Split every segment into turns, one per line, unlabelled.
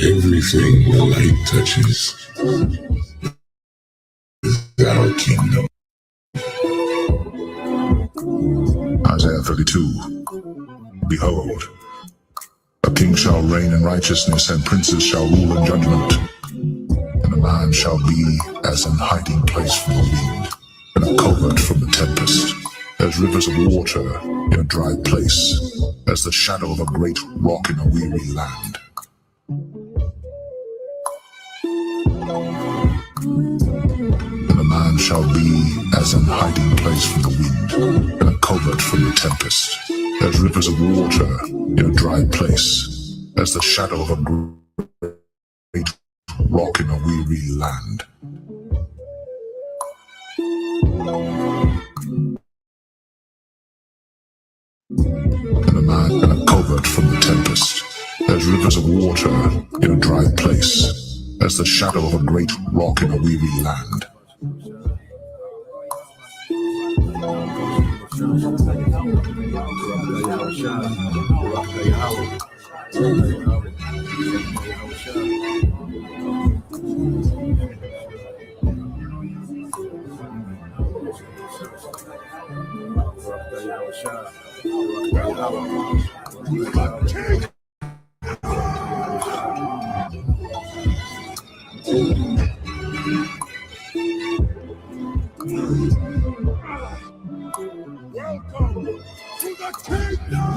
Everything the light touches is our kingdom. Isaiah 32. Behold, a king shall reign in righteousness, and princes shall rule in judgment. And a man shall be as an hiding place from the wind, and a covert from the tempest, as rivers of water in a dry place, as the shadow of a great rock in a weary land. And a man shall be as an hiding place from the wind, and a covert from the tempest, as rivers of water in a dry place, as the shadow of a great rock in a weary land. And a man and a covert from the tempest, as rivers of water in a dry place, as the shadow of a great rock in a weary land.
Welcome to the kingdom.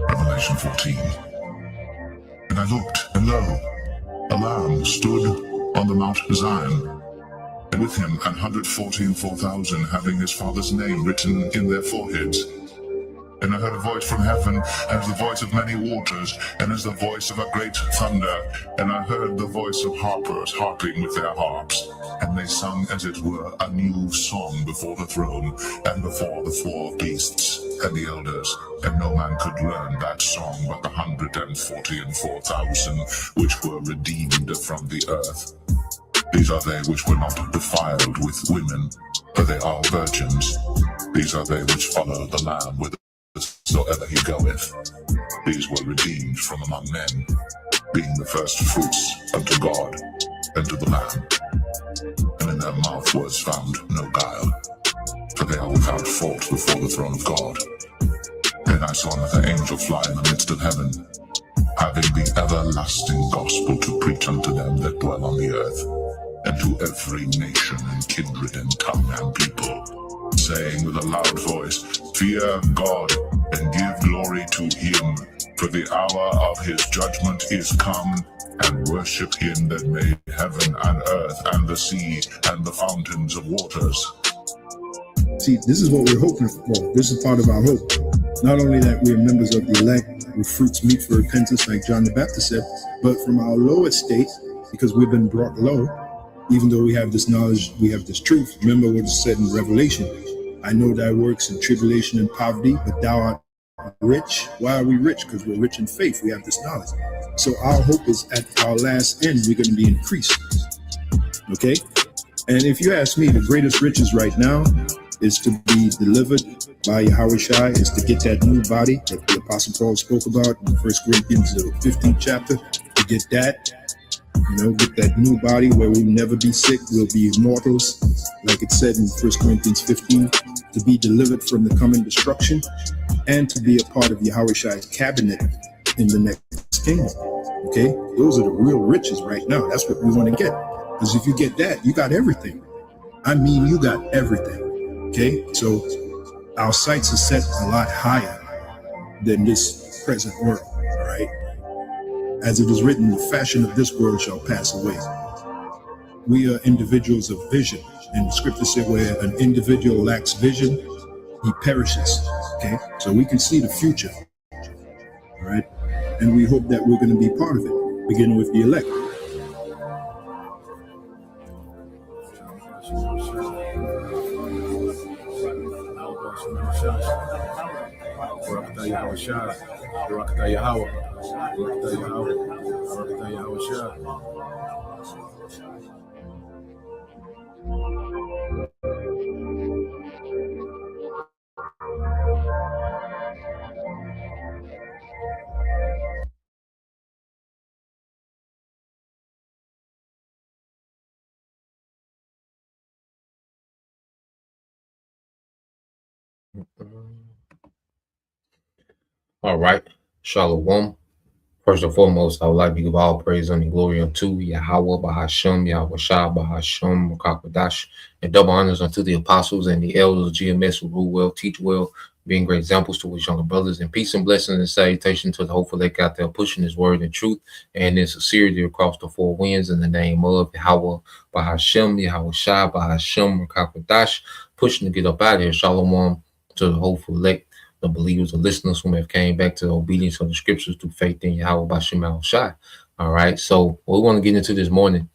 Revelation 14. And I looked, and lo, a Lamb stood on the Mount Zion, and with him 144,000, having his Father's name written in their foreheads. And I heard a voice from heaven, as the voice of many waters, and as the voice of a great thunder. And I heard the voice of harpers harping with their harps. And they sung, as it were, a new song before the throne, and before the 4 beasts and the elders. And no man could learn that song but the 144,000, which were redeemed from the earth. These are they which were not defiled with women, for they are virgins. These are they which follow the Lamb whithersoever he goeth. These were redeemed from among men, being the first fruits unto God and to the Lamb. And in their mouth was found no guile, for they are without fault before the throne of God. Then I saw another angel fly in the midst of heaven, having the everlasting gospel to preach unto them that dwell on the earth, and to every nation and kindred and tongue and people, saying with a loud voice, Fear God, and give glory to him, for the hour of his judgment is come, and worship him that made heaven and earth and the sea and the fountains of waters.
See, this is what we're hoping for. This is part of our hope. Not only that we're members of the elect, with fruits meet for repentance, like John the Baptist said, but from our low estate, because we've been brought low, even though we have this knowledge, we have this truth. Remember what is said in Revelation. I know thy works in tribulation and poverty, but thou art rich. Why are we rich? Because we're rich in faith. We have this knowledge. So our hope is at our last end, we're going to be increased. Okay? And if you ask me, the greatest riches right now is to be delivered by Yahushua, is to get that new body that the Apostle Paul spoke about in 1 Corinthians 15th chapter, to get that, get that new body where we'll never be sick, we'll be immortals, like it said in 1 Corinthians 15, to be delivered from the coming destruction, and to be a part of Yahushua's cabinet in the next kingdom. Okay, those are the real riches right now. That's what we want to get. Because if you get that, you got everything. I mean, you got everything. Okay, so our sights are set a lot higher than this present world. All right, as it is written, the fashion of this world shall pass away. We are individuals of vision, and the scripture said, where an individual lacks vision, he perishes. Okay, so we can see the future. All right, and we hope that we're going to be part of it, beginning with the elect.
All right. Shalom. First and foremost, I would like to give all praise and glory unto Yahweh, Bahashem, Yahweh Shah, Bahashem, Makakwadash, and double honors unto the apostles and the elders of GMS who rule well, teach well, being great examples to his younger brothers, and peace and blessings and salutation to the hopeful elect out there pushing his word and truth and in sincerity across the four winds in the name of Yahweh, Bahashem, Yahweh Shah, Bahashem, Makakwadash, pushing to get up out of here. Shalom to the hopeful elect, the believers, the listeners who have came back to the obedience of the scriptures through faith in Yahweh Bashim Al-Shai. All right. So what we want to get into this morning,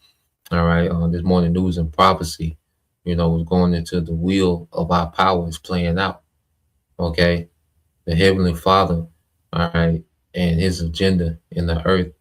all right, this morning news and prophecy, is going into the will of our power is playing out. Okay. The Heavenly Father, all right, and his agenda in the earth,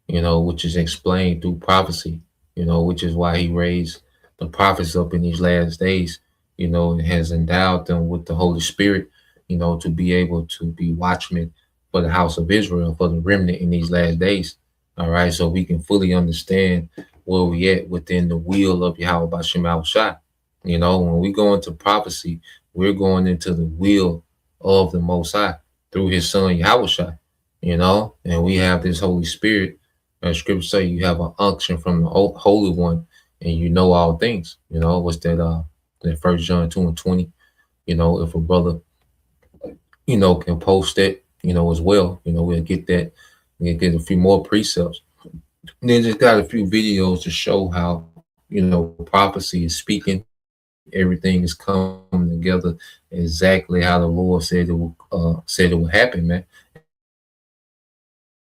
which is explained through prophecy, which is why he raised the prophets up in these last days, and has endowed them with the Holy Spirit, to be able to be watchmen for the house of Israel, for the remnant in these last days. All right. So we can fully understand where we at within the will of Yahweh Bashim Al-Shai. When we go into prophecy, we're going into the will of the Most High through his son Yahweh Shai, and we have this Holy Spirit. As scripture say, you have an unction from the Holy One, and you know all things. What's that? That 1 John 2:20. If a brother can post it, as well. We'll get that. We'll get a few more precepts. And then just got a few videos to show how, prophecy is speaking. Everything is coming together exactly how the Lord said it would happen, man.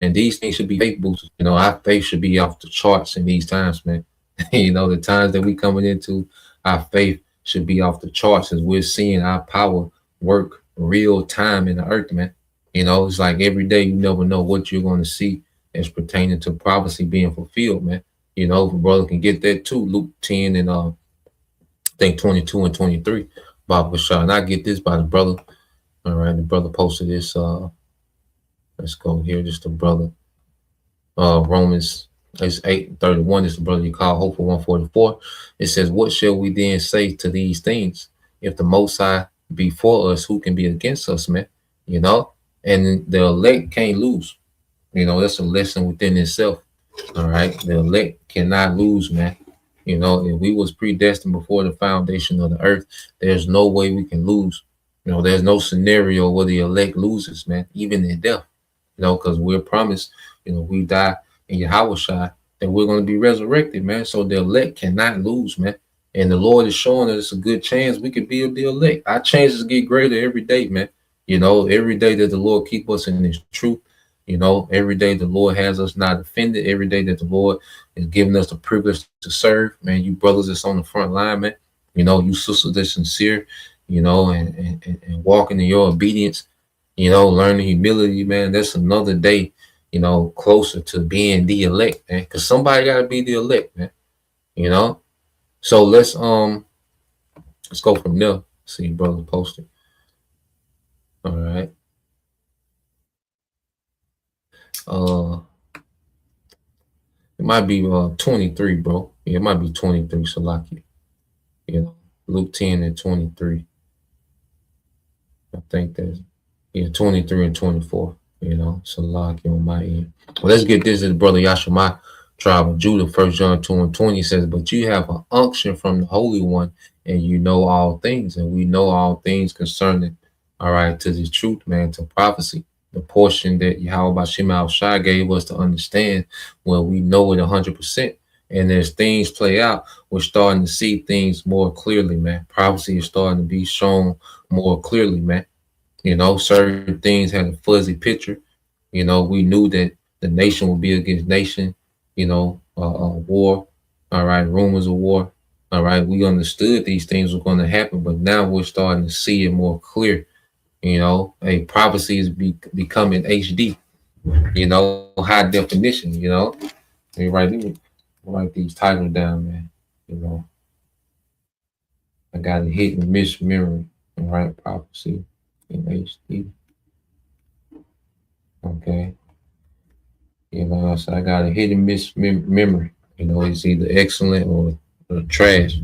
And these things should be faith boosters. Our faith should be off the charts in these times, man. The times that we coming into, our faith should be off the charts as we're seeing our power work real time in the earth, man. It's like every day you never know what you're going to see as pertaining to prophecy being fulfilled, man. If a brother can get that too, Luke 10 and I think 22 and 23, Bob Bashar. And I get this by the brother. All right, the brother posted this. Let's go here. Just the brother. Romans 8:31 is the brother you call Hope for 144. It says, "What shall we then say to these things? If the Most High be for us, who can be against us, man?" And the elect can't lose. That's a lesson within itself. All right. The elect cannot lose, man. If we was predestined before the foundation of the earth, there's no way we can lose. There's no scenario where the elect loses, man, even in death. Because we're promised, we die in Yahweh Shai, that we're going to be resurrected, man. So the elect cannot lose, man. And the Lord is showing us a good chance we could be the elect. Our chances get greater every day, man. Every day that the Lord keep us in his truth, every day the Lord has us not offended, every day that the Lord is giving us the privilege to serve, man. You brothers that's on the front line, man, you sisters that's sincere, and walking in your obedience, learning humility, man. That's another day, closer to being the elect, man, because somebody got to be the elect, man. So let's go from there. See, brother posted. All right. It might be 23, bro. Yeah, it might be 23, Salaki. You know, Luke 10 and 23. I think that's 23 and 24. You know, Salaki on my end. Well, let's get this. Is brother Yashima, tribe of Judah. 1 John 2 and 20 says, "But you have an unction from the Holy One, and you know all things, and we know all things concerning, all right, to the truth, man, to prophecy." The portion that Yahweh Bashim Al Shai gave us to understand, well, we know it 100%. And as things play out, we're starting to see things more clearly, man. Prophecy is starting to be shown more clearly, man. You know, certain things had a fuzzy picture. You know, we knew that the nation would be against nation, you know, war, all right, rumors of war, all right. We understood these things were going to happen, but now we're starting to see it more clear. You know, a prophecy is becoming HD, you know, high definition, you know. Let me write these titles down, man. You know, I got a hit and miss memory, all right, prophecy in HD. Okay. You know, so I got a hit and miss memory. You know, it's either excellent or trash.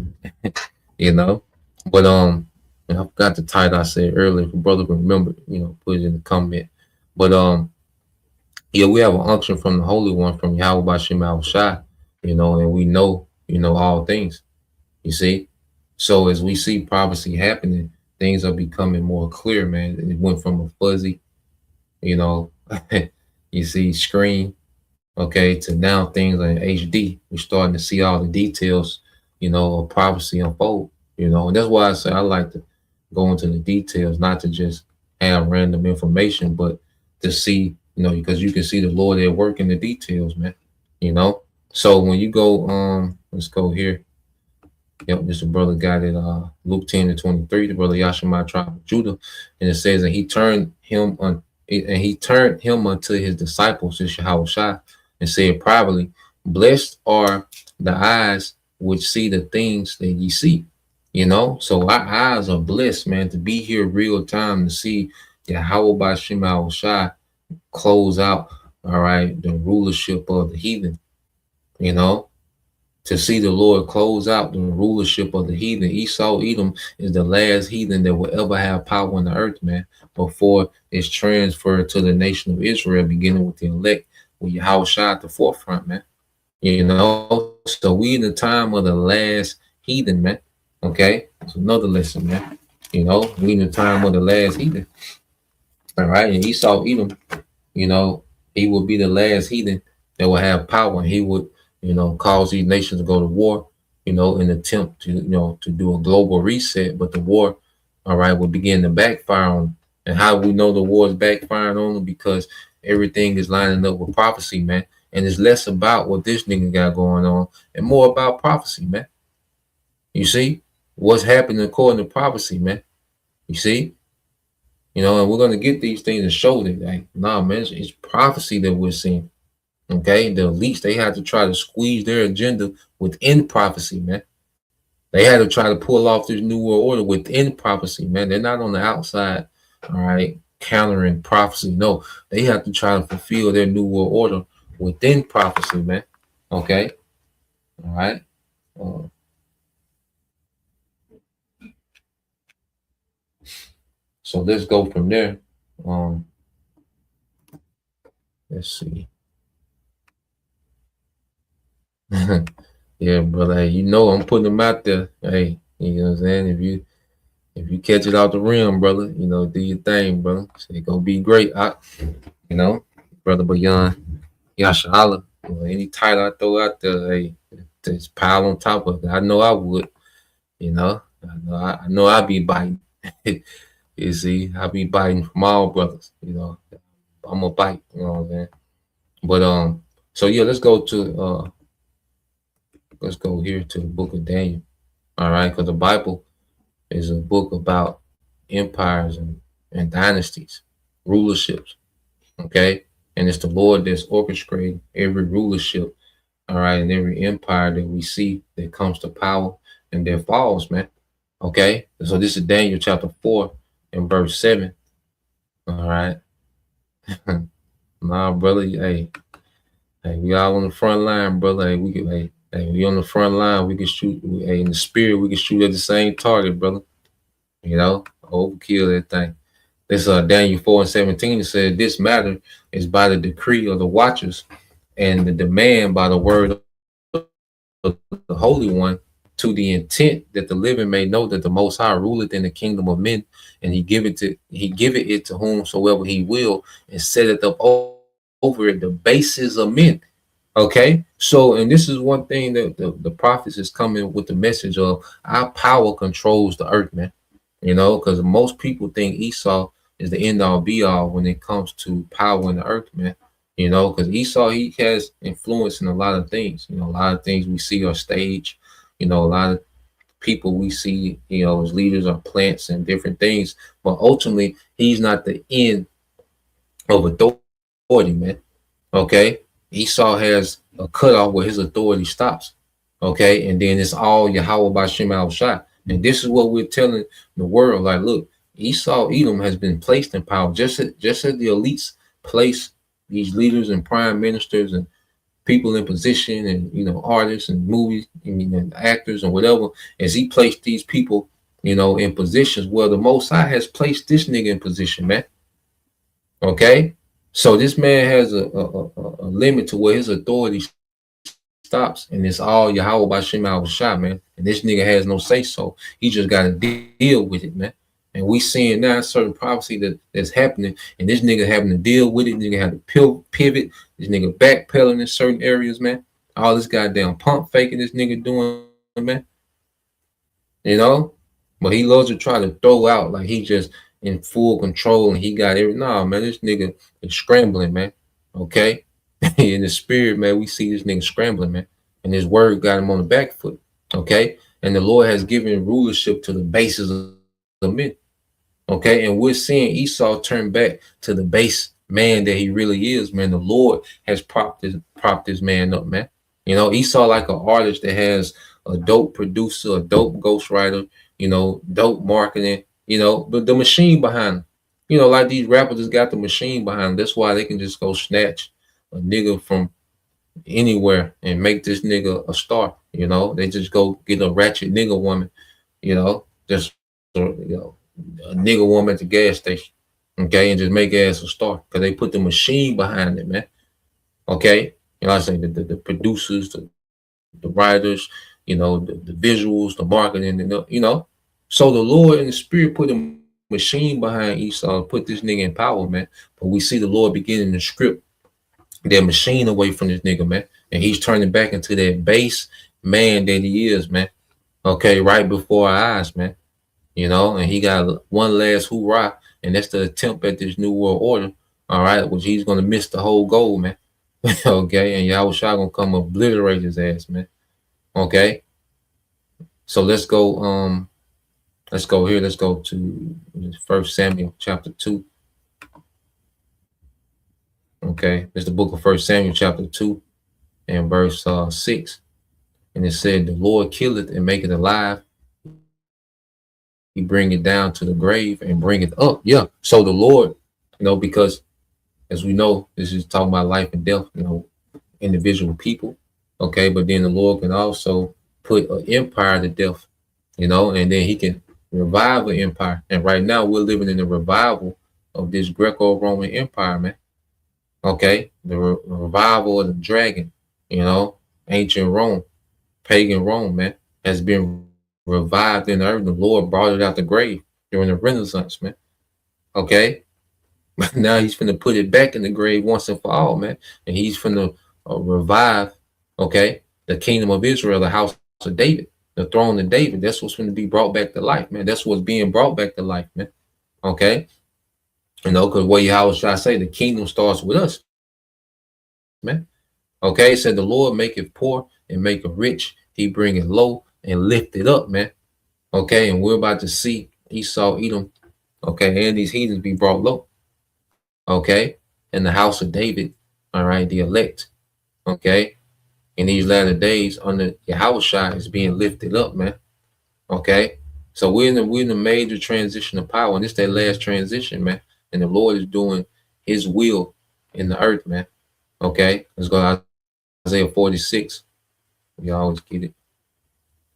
You know, but I forgot the title I said earlier. If a brother remember, you know, put it in the comment. But yeah, we have an unction from the Holy One, from Yahweh Bashim Al Shai, you know, and we know, you know, all things. You see, so as we see prophecy happening, things are becoming more clear, man. It went from a fuzzy, you know, you see screen, okay, to now things are in HD. We're starting to see all the details, you know, of prophecy unfold, you know, and that's why I say I like to go into the details, not to just have random information, but to see, you know, because you can see the Lord at work in the details, man, you know. So when you go, let's go here. Yep, this brother got it, Luke 10 and 23, the brother Yashima, tribe of Judah, and it says, and he turned him unto his disciples, to Shah, and said privately, "Blessed are the eyes which see the things that ye see." You know, so our eyes are blessed, man, to be here real time, to see Yahweh Bashim Al Shai close out, all right, the rulership of the heathen, you know. To see the Lord close out the rulership of the heathen. Esau, Edom is the last heathen that will ever have power on the earth, man, before it's transferred to the nation of Israel, beginning with the elect, with Yahweh Shai at the forefront, man. You know, so we in the time of the last heathen, man. Okay, it's another lesson, man. You know, we in the time of the last heathen. All right, and Esau, Edom, you know, he will be the last heathen that will have power, and he would, you know, cause these nations to go to war, you know, in an attempt to, you know, to do a global reset. But the war, all right, will begin to backfire on them. And how we know the war is backfiring on them? Because everything is lining up with prophecy, man. And it's less about what this nigga got going on and more about prophecy, man. You see what's happening according to prophecy, man. You see, you know, and we're going to get these things and show that, like, nah, man, it's prophecy that we're seeing. Okay, the elites, they had to try to squeeze their agenda within prophecy, man. They had to try to pull off this new world order within prophecy, man. They're not on the outside, all right, countering prophecy. No, they have to try to fulfill their new world order within prophecy, man. Okay, all right. So let's go from there. Let's see. Yeah, brother. Hey, you know I'm putting them out there. Hey, you know what I'm saying? If you catch it out the rim, brother, you know, do your thing, brother. It's gonna be great. You know, brother Bayan, Yashala. You know, any title I throw out there, hey, just pile on top of it. I know I would. You know, I know I'd be biting. You see, I be biting from all brothers. You know, I'm gonna bite. You know what I'm saying? But so yeah, let's go here to the book of Daniel. All right, because the Bible is a book about empires and dynasties, rulerships. Okay, and it's the Lord that's orchestrating every rulership. All right, and every empire that we see that comes to power and that falls, man. Okay, so this is Daniel chapter 4 and verse 7. All right. Nah, brother. Hey, we all on the front line, brother. We on the front line. We can shoot. Hey, in the spirit, we can shoot at the same target, brother. You know, overkill that thing. This Daniel 4 and 17. It said, "This matter is by the decree of the watchers, and the demand by the word of the Holy One, to the intent that the living may know that the Most High ruleth in the kingdom of men, and he giveth it to whomsoever he will, and setteth up over it the bases of men." Okay, so and this is one thing that the prophets is coming with the message of: our power controls the earth, man. You know, because most people think Esau is the end all be all when it comes to power in the earth, man. You know, because Esau, he has influence in a lot of things. You know, a lot of things we see on stage. You know, a lot of people we see, you know, as leaders are plants and different things. But ultimately, he's not the end of authority, man. Okay, Esau has a cutoff where his authority stops. Okay, and then it's all Yahweh Bashem Al Shai. And this is what we're telling the world: like, look, Esau Edom has been placed in power, just as the elites place these leaders and prime ministers and people in position, and you know, artists and movies and, you know, actors and whatever. As he placed these people, you know, in positions, well, the Most High has placed this nigga in position, man. Okay, so this man has a limit to where his authority stops, and it's all Yahweh Bashem Al Shai, man. And this nigga has no say so. He just got to deal with it, man. And we seeing now certain prophecy that's happening, and this nigga having to deal with it. Nigga had to pivot. This nigga backpedaling in certain areas, man. All this goddamn pump faking this nigga doing, man. You know, but he loves to try to throw out like he just in full control and he got every. Nah, man, this nigga is scrambling, man. Okay, in the spirit, man, we see this nigga scrambling, man, and his word got him on the back foot. Okay, and the Lord has given rulership to the bases of the men. Okay, and we're seeing Esau turn back to the base man that he really is, man. The Lord has propped this man up, man. You know, Esau like an artist that has a dope producer, a dope ghostwriter, you know, dope marketing, you know, but the machine behind him, you know, like these rappers just got the machine behind them. That's why they can just go snatch a nigga from anywhere and make this nigga a star. You know, they just go get a ratchet nigga woman, you know, just, you know, a nigga woman at the gas station, okay, and just make ass a star because they put the machine behind it, man. Okay, you know, I say the producers, the writers, you know, the visuals, the marketing, and you know, so the Lord and the Spirit put a machine behind Esau, put this nigga in power, man. But we see the Lord beginning to script that machine away from this nigga, man, and he's turning back into that base man that he is, man. Okay, right before our eyes, man. You know, and he got one last hoorah, and that's the attempt at this new world order. All right, which he's gonna miss the whole goal, man. Okay, and Yahweh Shai gonna come obliterate his ass, man. Okay, so let's go. Let's go here. Let's go to 1 Samuel chapter 2. Okay, it's the book of 1 Samuel chapter 2 and verse 6, and it said, "The Lord killeth and maketh alive. He bring it down to the grave and bring it up." Yeah. So the Lord, you know, because as we know, this is talking about life and death, you know, individual people. Okay. But then the Lord can also put an empire to death, you know, and then he can revive an empire. And right now we're living in the revival of this Greco-Roman Empire, man. Okay. The revival of the dragon, you know, ancient Rome, pagan Rome, man, has been revived in the earth. The Lord brought it out the grave during the Renaissance, man. Okay, but now he's finna put it back in the grave once and for all, man. And he's finna revive, okay, the kingdom of Israel, the house of David, the throne of David. That's what's finna be brought back to life, man. That's what's being brought back to life, man. Okay, you know, because how should I say, the kingdom starts with us, man. Okay, it said the Lord make it poor and make it rich. He bring it low and lift it up, man. Okay, and we're about to see Esau, Edom, okay, and these heathens be brought low. Okay, in the house of David, all right, the elect, okay, in these latter days under Yahweh Shai is being lifted up, man. Okay, So we're in the major transition of power, and it's that last transition, man. And the Lord is doing His will in the earth, man. Okay, let's go to Isaiah 46. We always get it.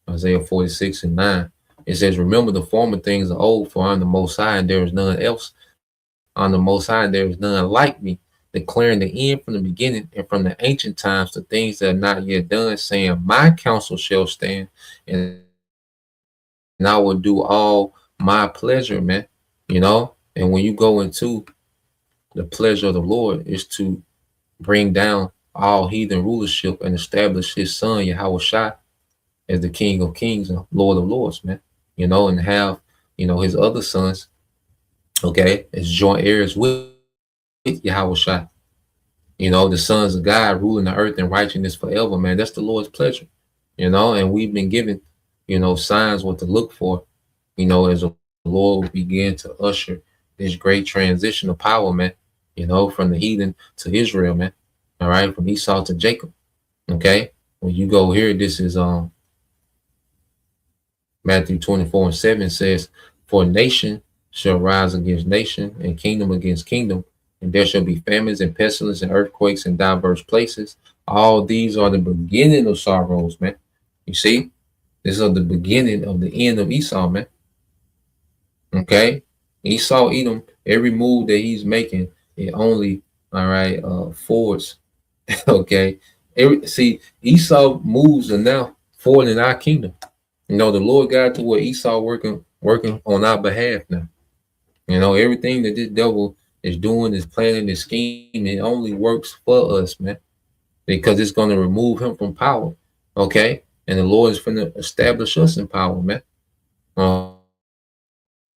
Isaiah 46:9. It says, "Remember the former things of old, for I'm the Most High, and there is none else. On the Most High, and there is none like me, declaring the end from the beginning and from the ancient times the things that are not yet done, saying, My counsel shall stand, and I will do all my pleasure," man. You know, and when you go into the pleasure of the Lord, is to bring down all heathen rulership and establish His Son Yahweh Shai as the King of Kings and Lord of Lords, man. You know, and have His other sons, okay, as joint heirs with Yahweh Shai. The sons of God ruling the earth in righteousness forever, man. That's the Lord's pleasure, and we've been given, signs what to look for, as the Lord will begin to usher this great transition of power, man, from the heathen to Israel, man. All right, from Esau to Jacob. Okay. When you go here, this is Matthew 24:7 says, "For nation shall rise against nation, and kingdom against kingdom, and there shall be famines and pestilence and earthquakes in diverse places. All these are the beginning of sorrows," man. You see, this is the beginning of the end of Esau, man. Okay, Esau, Edom, every move that he's making, it only, all right, forwards. Okay, see, Esau moves are now forward in our kingdom. The Lord God to where Esau working on our behalf now. Everything that this devil is doing, is planning, is scheming, it only works for us, man, because it's going to remove him from power. Okay, and the Lord is going to establish us in power, man.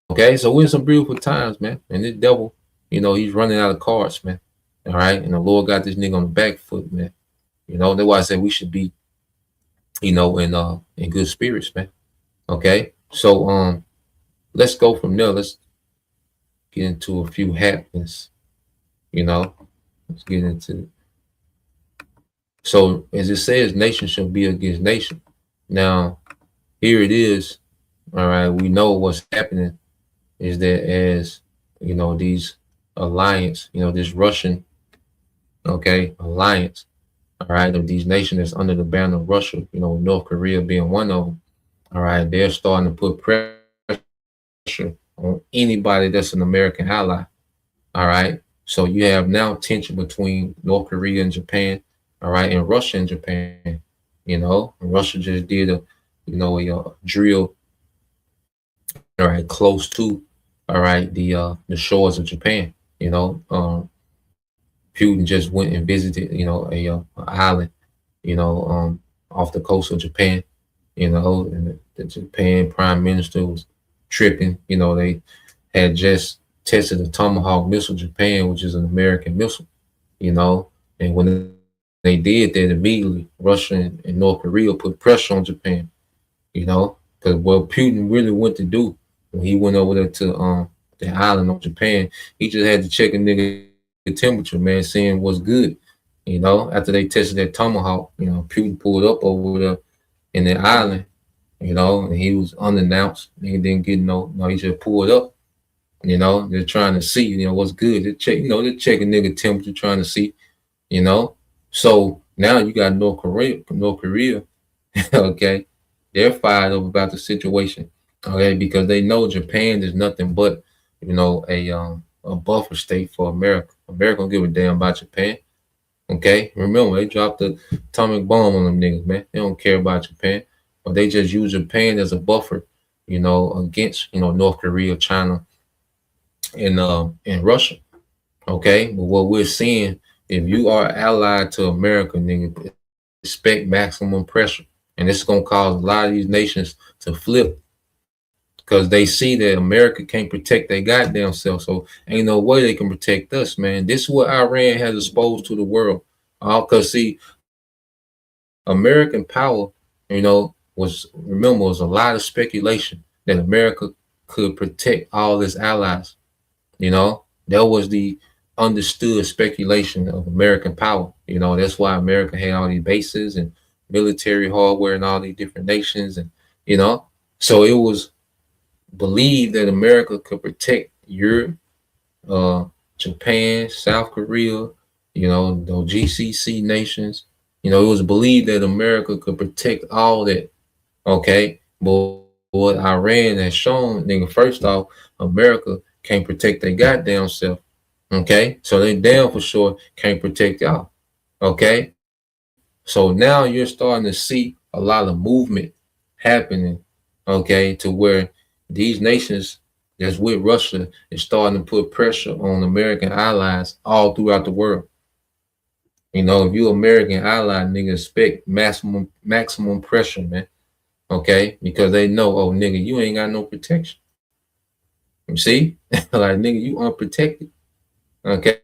Okay, so we're in some beautiful times, man. And this devil, he's running out of cards, man. All right, and the Lord got this nigga on the back foot, man. That's why I said we should be, in good spirits, man. Okay, so let's go from there. Let's get into a few happenings. Let's get into it. So as it says, nation shall be against nation. Now, here it is. All right, we know what's happening is that as these alliance, this Russian, alliance, all right, of these nations that's under the banner of Russia, North Korea being one of them. All right, they're starting to put pressure on anybody that's an American ally. All right, so you have now tension between North Korea and Japan, all right, and Russia and Japan. Russia just did a drill, all right, close to, all right, the shores of Japan. Putin just went and visited, a island, off the coast of Japan. And the Japan Prime Minister was tripping. They had just tested a Tomahawk missile, Japan, which is an American missile. And when they did that, immediately Russia and North Korea put pressure on Japan. Because what Putin really went to do when he went over there to the island of Japan, he just had to check a nigga temperature, man, seeing what's good. After they tested that Tomahawk, Putin pulled up over there in the island, and he was unannounced. He didn't get no, he just pulled up. They're trying to see, what's good. They check, they're checking nigga temperature, trying to see, So now you got North Korea, okay, they're fired up about the situation, okay, because they know Japan is nothing but, a buffer state for America. America don't give a damn about Japan. Okay, remember they dropped the atomic bomb on them niggas, man. They don't care about Japan, but they just use Japan as a buffer, against North Korea, China, and Russia. Okay, but what we're seeing, if you are allied to America, nigga, expect maximum pressure, and this is gonna cause a lot of these nations to flip. Because they see that America can't protect their goddamn self. So ain't no way they can protect us, man. This is what Iran has exposed to the world. Because see, American power, was a lot of speculation that America could protect all its allies. That was the understood speculation of American power. That's why America had all these bases and military hardware in all these different nations. And, so it was believed that America could protect Europe, uh, Japan, South Korea, the GCC nations. It was believed that America could protect all that. Okay, but what Iran has shown, nigga, first off, America can't protect their goddamn self. Okay, so they damn for sure can't protect y'all. Okay, so now you're starting to see a lot of movement happening. Okay, to where these nations that's with Russia is starting to put pressure on American allies all throughout the world. If you American ally, nigga, expect maximum pressure, man. Okay, because they know, oh nigga, you ain't got no protection. You see, like nigga, you unprotected. Okay,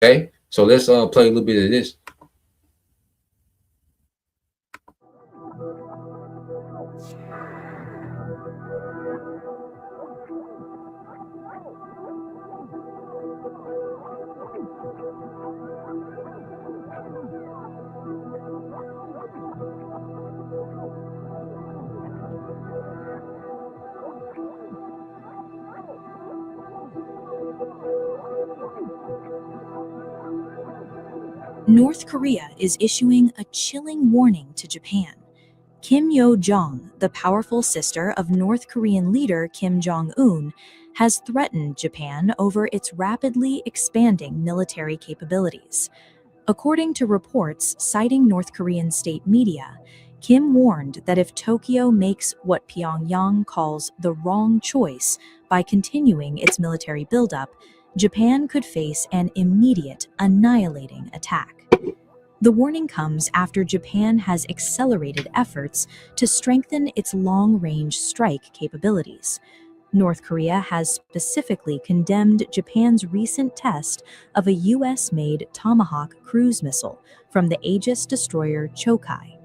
okay. So let's play a little bit of this.
North Korea is issuing a chilling warning to Japan. Kim Yo-jong, the powerful sister of North Korean leader Kim Jong-un, has threatened Japan over its rapidly expanding military capabilities. According to reports citing North Korean state media, Kim warned that if Tokyo makes what Pyongyang calls the wrong choice by continuing its military buildup, Japan could face an immediate, annihilating attack. The warning comes after Japan has accelerated efforts to strengthen its long-range strike capabilities. North Korea has specifically condemned Japan's recent test of a US-made Tomahawk cruise missile from the Aegis destroyer Chokai.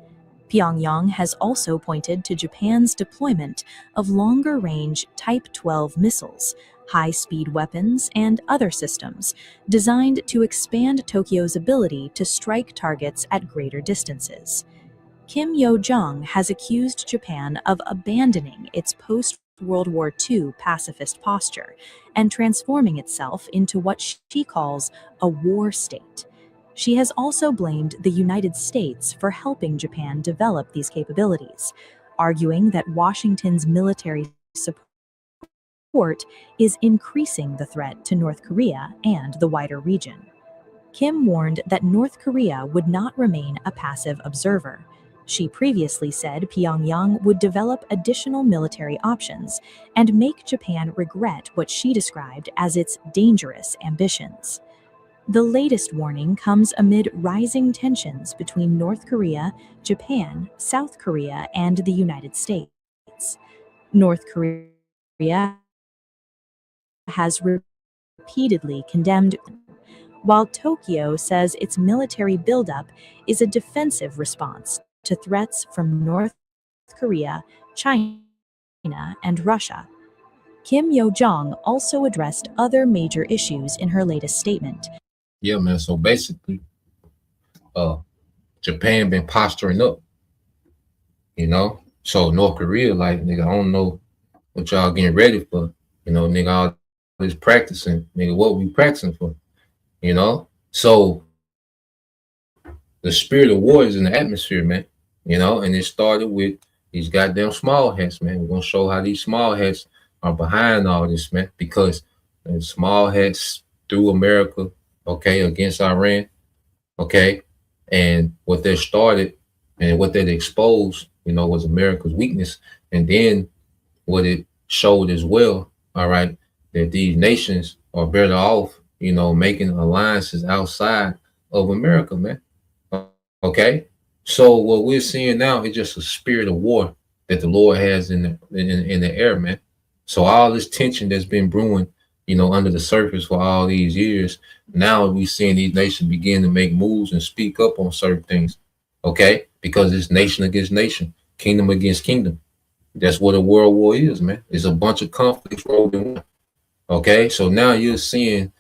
Pyongyang has also pointed to Japan's deployment of longer-range Type 12 missiles, high-speed weapons, and other systems designed to expand Tokyo's ability to strike targets at greater distances. Kim Yo-jong has accused Japan of abandoning its post-World War II pacifist posture and transforming itself into what she calls a war state. She has also blamed the United States for helping Japan develop these capabilities, arguing that Washington's military support is increasing the threat to North Korea and the wider region. Kim warned that North Korea would not remain a passive observer. She previously said Pyongyang would develop additional military options and make Japan regret what she described as its dangerous ambitions. The latest warning comes amid rising tensions between North Korea, Japan, South Korea, and the United States. North Korea has repeatedly condemned, while Tokyo says its military buildup is a defensive response to threats from North Korea, China, and Russia. Kim Yo-jong also addressed other major issues in her latest statement.
Yeah, man. So basically, Japan been posturing up, So North Korea, like, nigga, I don't know what y'all getting ready for. Nigga, all this practicing, nigga, what we practicing for? So the spirit of war is in the atmosphere, man. And it started with these goddamn small hats, man. We're gonna show how these small hats are behind all this, man, because small hats through America, okay, against Iran, okay, and what they started and what they exposed, was America's weakness, and then what it showed as well, all right, that these nations are better off, making alliances outside of America, man. Okay, so what we're seeing now is just a spirit of war that the Lord has in the air, man. So all this tension that's been brewing, under the surface for all these years, now we're seeing these nations begin to make moves and speak up on certain things. Okay, because it's nation against nation, kingdom against kingdom. That's what a world war is, man. It's a bunch of conflicts rolled in one. Okay, so now you're seeing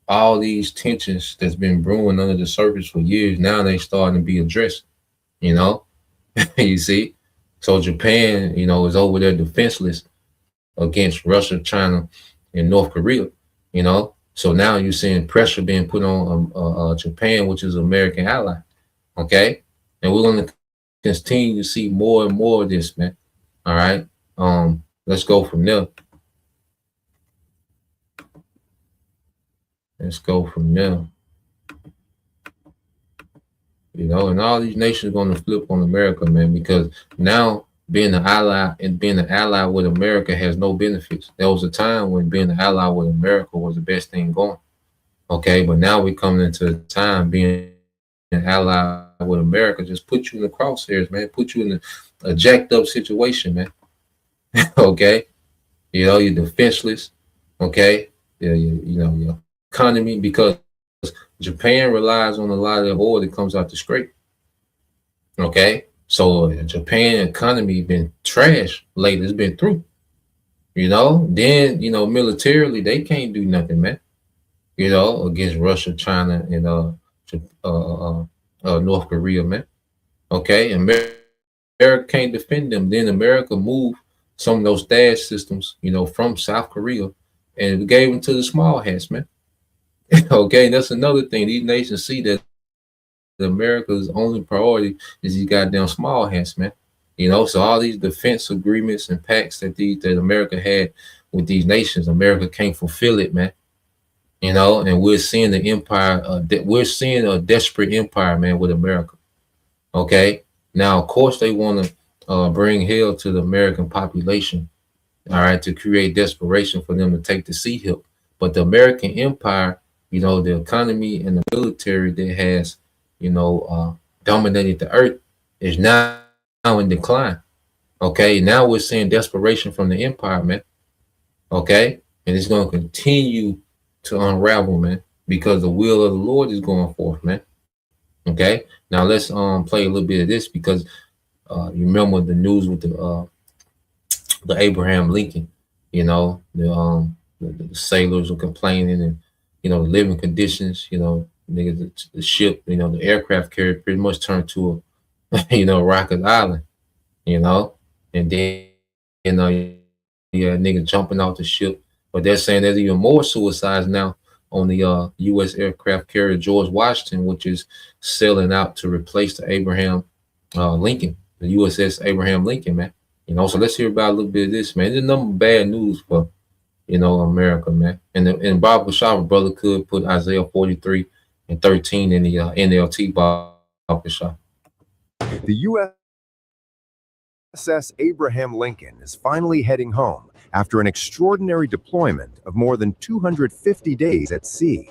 all these tensions that's been brewing under the surface for years. Now they starting to be addressed, you see. So Japan, is over there defenseless, against Russia, China, and North Korea. You know, so now you're seeing pressure being put on Japan, which is an American ally. Okay, and we're going to continue to see more and more of this, man. All right, let's go from there. Let's go from there. You know, and all these nations are going to flip on America, man, because now being an ally with America has no benefits. There was a time when being an ally with America was the best thing going. Okay, but now we're coming into a time being an ally with America just put you in the crosshairs, man. Put you in a jacked up situation, man. Okay, you know, you're defenseless. Okay, yeah, you know, your economy, because Japan relies on a lot of the oil that comes out the Strait. Okay, so Japan economy been trash lately. It's been through. You know, then you know militarily they can't do nothing, man. You know, against Russia, China, and North Korea, man. Okay, America can't defend them. Then America moved some of those THAAD systems, you know, from South Korea, and we gave them to the small hats, man. Okay, and that's another thing. These nations see that America's only priority is these goddamn small hats, man. You know, so all these defense agreements and pacts that America had with these nations, America can't fulfill it, man. You know, and we're seeing the empire. We're seeing a desperate empire, man, with America. Okay, now of course they want to bring hell to the American population. All right, to create desperation for them to take the sea hill. But the American empire, you know, the economy and the military that has, you know, dominated the earth is now in decline. Okay, now we're seeing desperation from the empire, man. Okay, and it's going to continue to unravel, man, because the will of the Lord is going forth, man. Okay, now let's play a little bit of this, because you remember the news with the Abraham Lincoln. You know, the sailors were complaining, and you know the living conditions. You know, the ship, you know, the aircraft carrier pretty much turned to a you know Rocket Island. You know, and then you know nigga jumping off the ship. But they're saying there's even more suicides now on the U.S. aircraft carrier George Washington, which is sailing out to replace the Abraham Lincoln, the USS Abraham Lincoln, man. You know, so let's hear about a little bit of this, man. There's a number of bad news for, you know, America, man. And Bob Bashar, brother, could put Isaiah 43:13 in the NLT, Bob Bashar.
The USS Abraham Lincoln is finally heading home after an extraordinary deployment of more than 250 days at sea.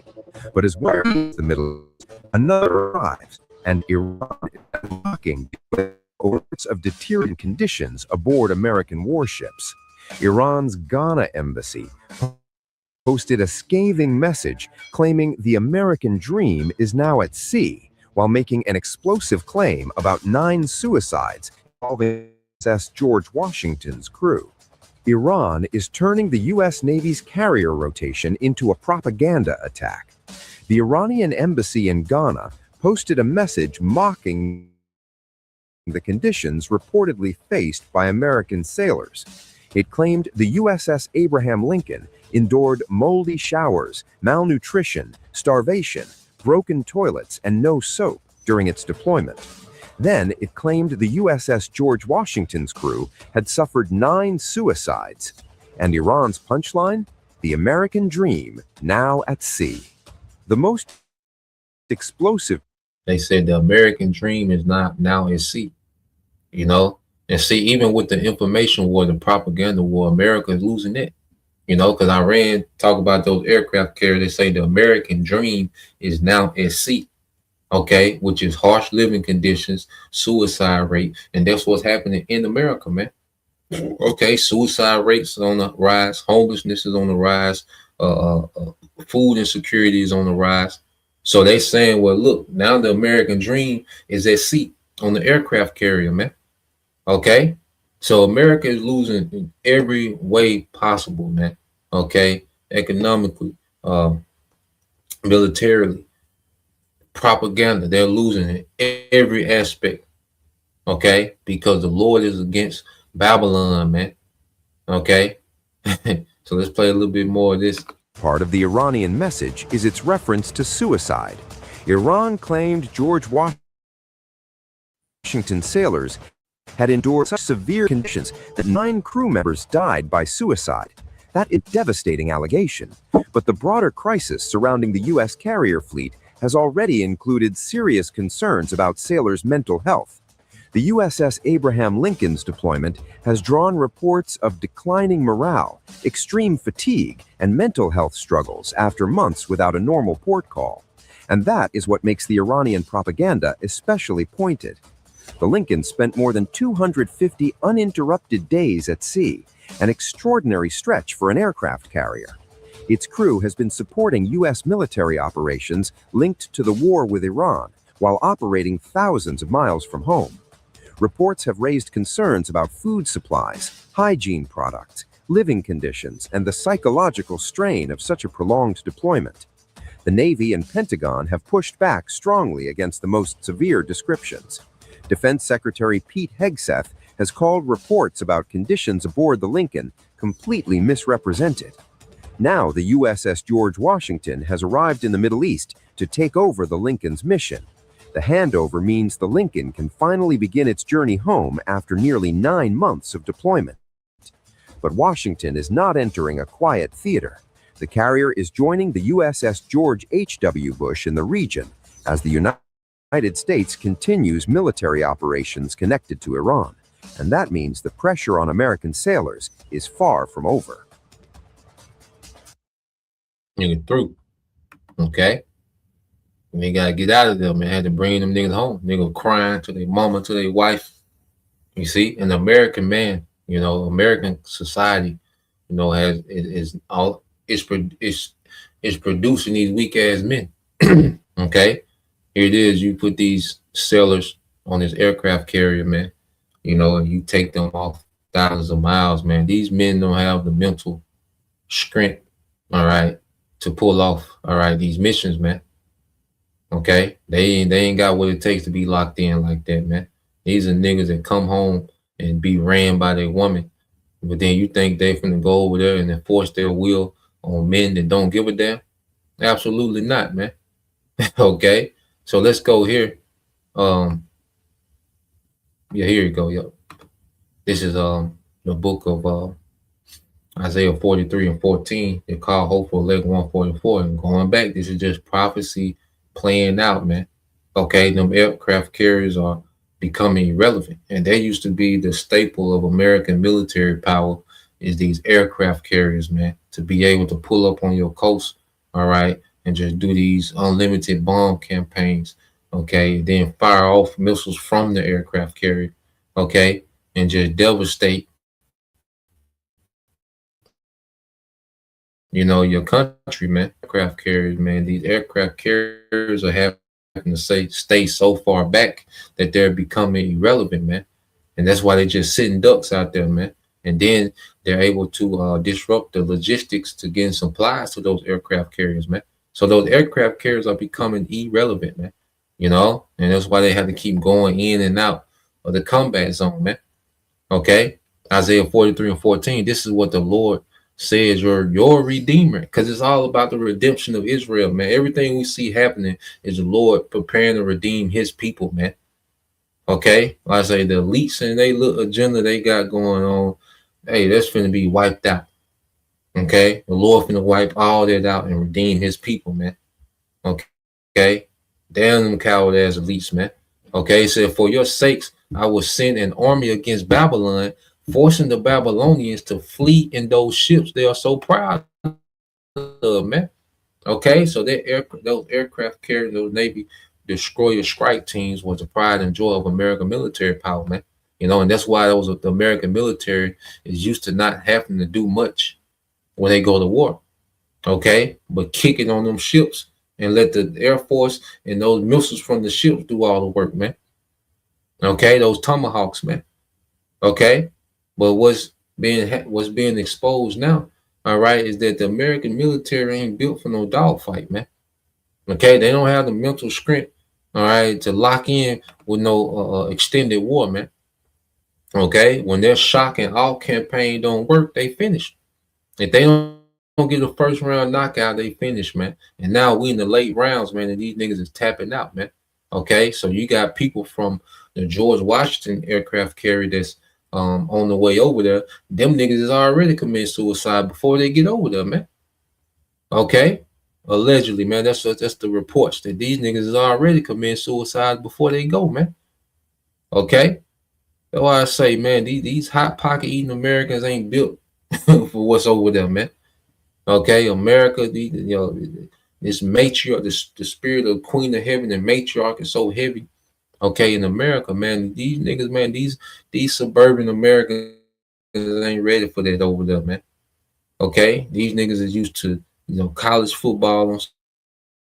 But as well as the Middle East, another arrives, and Iran is mocking reports of deteriorating conditions aboard American warships. Iran's Ghana embassy posted a scathing message claiming the American dream is now at sea, while making an explosive claim about 9 suicides involving USS George Washington's crew. Iran is turning the U.S. Navy's carrier rotation into a propaganda attack. The Iranian embassy in Ghana posted a message mocking the conditions reportedly faced by American sailors. It claimed the USS Abraham Lincoln endured moldy showers, malnutrition, starvation, broken toilets, and no soap during its deployment. Then it claimed the USS George Washington's crew had suffered 9 suicides. And Iran's punchline? The American dream now at sea. The most explosive.
They said the American dream is not now at sea. You know, and see, even with the information war, the propaganda war, America is losing it. You know, because Iran talk about those aircraft carriers. They say the American dream is now at sea. Okay, which is harsh living conditions, suicide rate, and that's what's happening in America, man. Okay, suicide rates on the rise, homelessness is on the rise, food insecurity is on the rise. So they saying, well, look, now the American dream is at sea on the aircraft carrier, man. Okay, so America is losing in every way possible, man. Okay, economically, militarily, propaganda, they're losing in every aspect. Okay, because the Lord is against Babylon, man. Okay, So let's play a little bit more of this.
Part of the Iranian message is its reference to suicide. Iran claimed George Washington sailors had endured such severe conditions that 9 crew members died by suicide. That is a devastating allegation, but the broader crisis surrounding the U.S. carrier fleet has already included serious concerns about sailors' mental health. The USS Abraham Lincoln's deployment has drawn reports of declining morale, extreme fatigue, and mental health struggles after months without a normal port call. And that is what makes the Iranian propaganda especially pointed. The Lincoln spent more than 250 uninterrupted days at sea, an extraordinary stretch for an aircraft carrier. Its crew has been supporting U.S. military operations linked to the war with Iran while operating thousands of miles from home. Reports have raised concerns about food supplies, hygiene products, living conditions, and the psychological strain of such a prolonged deployment. The Navy and Pentagon have pushed back strongly against the most severe descriptions. Defense Secretary Pete Hegseth has called reports about conditions aboard the Lincoln completely misrepresented. Now the USS George Washington has arrived in the Middle East to take over the Lincoln's mission. The handover means the Lincoln can finally begin its journey home after nearly 9 months of deployment. But Washington is not entering a quiet theater. The carrier is joining the USS George H.W. Bush in the region as the United States continues military operations connected to Iran. And that means the pressure on American sailors is far from over.
Nigga through. Okay? They gotta get out of there, man. Had to bring them niggas home. Nigga crying to their mama, to their wife. You see, an American man, you know, American society, you know, is producing these weak ass men. Okay, here it is. You put these sailors on this aircraft carrier, man. You know, and you take them off thousands of miles, man. These men don't have the mental strength, all right, to pull off, all right, these missions, man. Okay, they ain't got what it takes to be locked in like that, man. These are niggas that come home and be ran by their woman, but then you think they finna go over there and enforce their will on men that don't give a damn? Absolutely not, man. Okay, so let's go here. Yeah, here you go. Yo, this is the book of Isaiah 43 and 14. They call Hope for Leg 144. And going back, this is just prophecy playing out, man. Okay, them aircraft carriers are becoming irrelevant, and they used to be the staple of American military power. Is these aircraft carriers, man, to be able to pull up on your coast, all right, and just do these unlimited bomb campaigns, okay, then fire off missiles from the aircraft carrier, okay, and just devastate, you know, your country, man. Aircraft carriers, man. These aircraft carriers are having to stay so far back that they're becoming irrelevant, man. And that's why they're just sitting ducks out there, man. And then they're able to disrupt the logistics to getting supplies to those aircraft carriers, man. So those aircraft carriers are becoming irrelevant, man. You know, and that's why they have to keep going in and out of the combat zone, man. Okay, Isaiah 43 and 14. This is what the Lord says, your redeemer, because it's all about the redemption of Israel, man. Everything we see happening is the Lord preparing to redeem his people, man. Okay, like I say, the elites and they little agenda they got going on, hey, that's finna be wiped out. Okay, the Lord finna wipe all that out and redeem his people, man. Okay, damn them coward ass elites, man. Okay, it said, for your sakes I will send an army against Babylon, forcing the Babylonians to flee in those ships they are so proud of, man. Okay, so those aircraft carriers, those Navy destroyer strike teams was the pride and joy of American military power, man. You know, and that's why the American military is used to not having to do much when they go to war. Okay, but kick it on them ships and let the Air Force and those missiles from the ships do all the work, man. Okay, those Tomahawks, man. Okay, but what's being exposed now, all right, is that the American military ain't built for no dogfight, man. Okay, they don't have the mental strength, all right, to lock in with no extended war, man. Okay, when they're shocking all campaign don't work, they finish. If they don't get a first round knockout, they finish, man. And now we in the late rounds, man, and these niggas is tapping out, man. Okay, so you got people from the George Washington aircraft carrier that's on the way over there. Them niggas is already committing suicide before they get over there, man. Okay, allegedly, man. That's the reports that these niggas is already committing suicide before they go, man. Okay, that's why I say, man, these hot pocket eating Americans ain't built for what's over there, man. Okay, America, this matriarch, the spirit of Queen of Heaven and matriarch is so heavy. Okay, in America, man, these niggas, man, these suburban Americans ain't ready for that over there, man. Okay, these niggas is used to college football on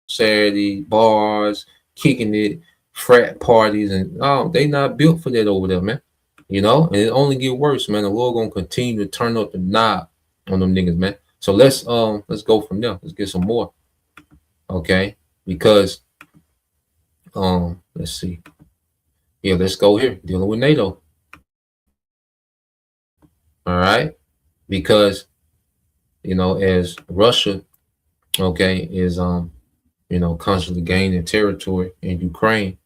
Saturday, bars, kicking it, frat parties, and they not built for that over there, man. And it only get worse, man. The Lord gonna continue to turn up the knob on them niggas, man. So let's go from there. Let's get some more. Okay, because let's see. Yeah, let's go here. Dealing with NATO. All right, because as Russia, okay, is constantly gaining territory in Ukraine,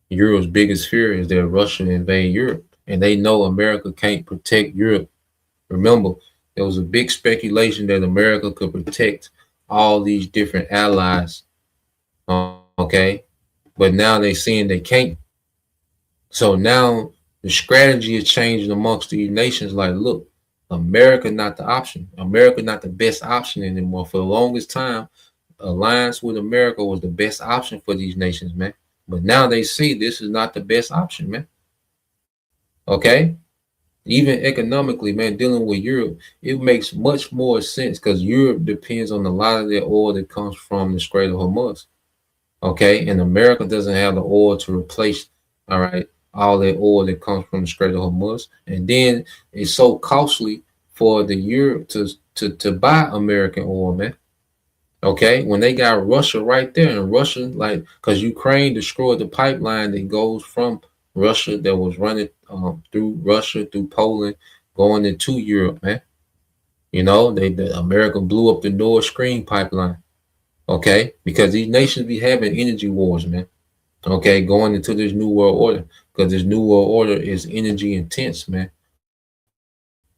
Europe's biggest fear is that Russia invade Europe, and they know America can't protect Europe. Remember, there was a big speculation that America could protect all these different allies, okay, but now they're seeing they can't. So now the strategy is changing amongst these nations. Like, look, America not the option. America not the best option anymore. For the longest time, alliance with America was the best option for these nations, man. But now they see this is not the best option, man. Okay? Even economically, man, dealing with Europe, it makes much more sense because Europe depends on a lot of their oil that comes from the Strait of Hormuz. Okay? And America doesn't have the oil to replace, all right, all that oil that comes from the Strait of Hormuz. And then it's so costly for the Europe to buy American oil, man. Okay, when they got Russia right there, and Russia, like, because Ukraine destroyed the pipeline that goes from Russia that was running through Russia, through Poland, going into Europe, man. America blew up the Nord Stream pipeline. Okay, because these nations be having energy wars, man. Okay, going into this new world order, because this new world order is energy intense, man.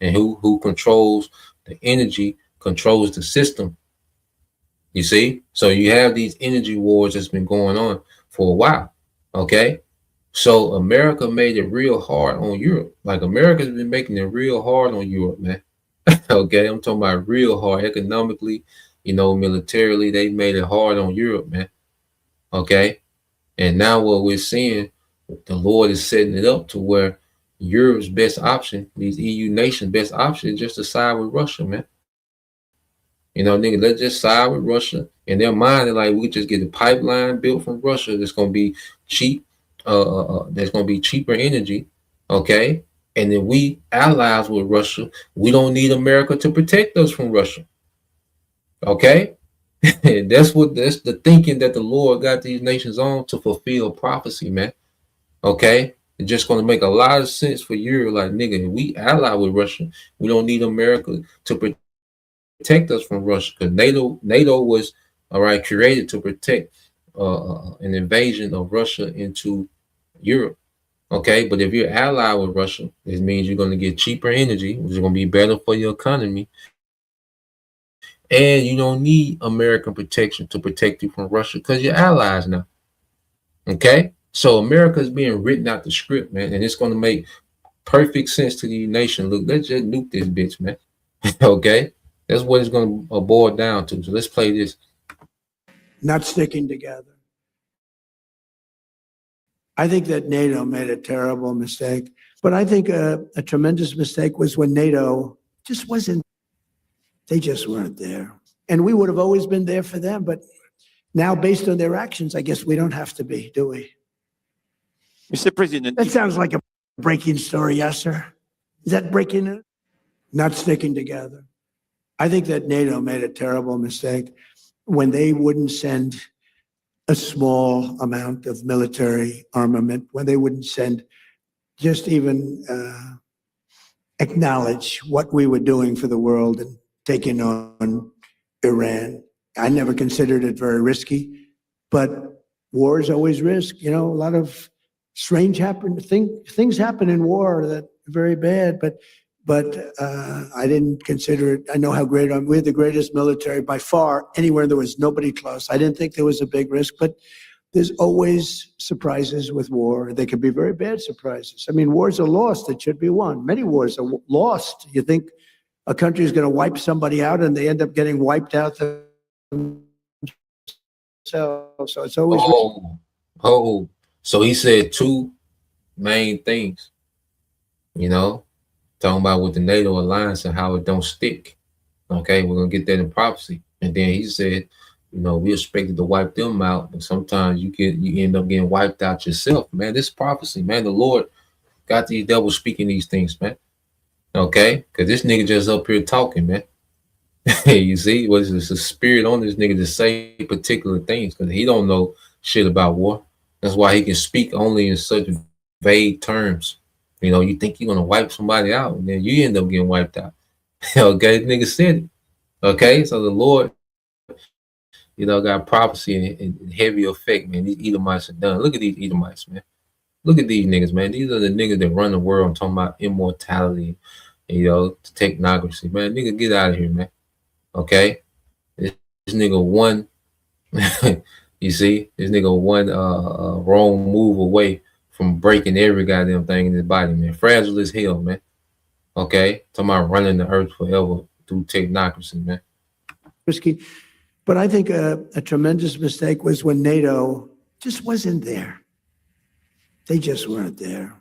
And who controls the energy controls the system. You see? So you have these energy wars that's been going on for a while. Okay. So America made it real hard on Europe. Like, America's been making it real hard on Europe, man. Okay. I'm talking about real hard economically, militarily. They made it hard on Europe, man. Okay. And now what we're seeing, the Lord is setting it up to where Europe's best option, these EU nations' best option, is just to side with Russia, man. Nigga, let's just side with Russia. In their mind, they're like, we just get a pipeline built from Russia that's gonna be cheap, that's gonna be cheaper energy, okay? And then we allies with Russia. We don't need America to protect us from Russia, okay? That's the thinking that the Lord got these nations on to fulfill prophecy, man. Okay, it's just gonna make a lot of sense for you. Like, nigga, we ally with Russia. We don't need America to protect us from Russia, because NATO was created to protect an invasion of Russia into Europe. Okay, but if you're allied with Russia, it means you're going to get cheaper energy, which is going to be better for your economy, and you don't need American protection to protect you from Russia because you're allies now. Okay, so America is being written out the script, man, and it's going to make perfect sense to the nation. Look, let's just nuke this bitch, man. Okay. That's what it's going to boil down to. So let's play this.
Not sticking together. I think that NATO made a terrible mistake, but I think a tremendous mistake was when NATO just wasn't, they just weren't there. And we would have always been there for them, but now based on their actions, I guess we don't have to be, do we?
Mr. President,
That sounds like a breaking story, yes, sir? Is that breaking it? Not sticking together. I think that NATO made a terrible mistake when they wouldn't send a small amount of military armament, when they wouldn't send, just even acknowledge what we were doing for the world and taking on Iran. I never considered it very risky, but war is always risk. You know, a lot of strange things happen in war that are very bad, but I didn't consider it. I know how great we're the greatest military by far. Anywhere there was nobody close. I didn't think there was a big risk, but there's always surprises with war. They can be very bad surprises. I mean, wars are lost that should be won. Many wars are lost. You think a country is going to wipe somebody out and they end up getting wiped out themselves. So it's always.
So he said two main things, you know, talking about with the NATO alliance and how it don't stick. Okay, we're gonna get that in prophecy. And then he said, you know, we expected to wipe them out, but sometimes you end up getting wiped out yourself, man. This prophecy, man. The Lord got these devils speaking these things, man. Okay, because this nigga just up here talking, man. You see, was this a spirit on this nigga to say particular things because he don't know shit about war. That's why he can speak only in such vague terms. You know, you think you're gonna wipe somebody out, and then you end up getting wiped out. Okay, nigga said it. Okay, so the Lord, you know, got prophecy in heavy effect, man. These Edomites are done. Look at these Edomites, man. Look at these niggas, man. These are the niggas that run the world. I'm talking about immortality, you know, technocracy, man. Nigga, get out of here, man. Okay, this nigga one, you see, this nigga one wrong move away from breaking every goddamn thing in his body, man. Fragile as hell, man. Okay, talking about running the earth forever through technocracy, man.
Risky, but I think a tremendous mistake was when NATO just wasn't there. They just weren't there.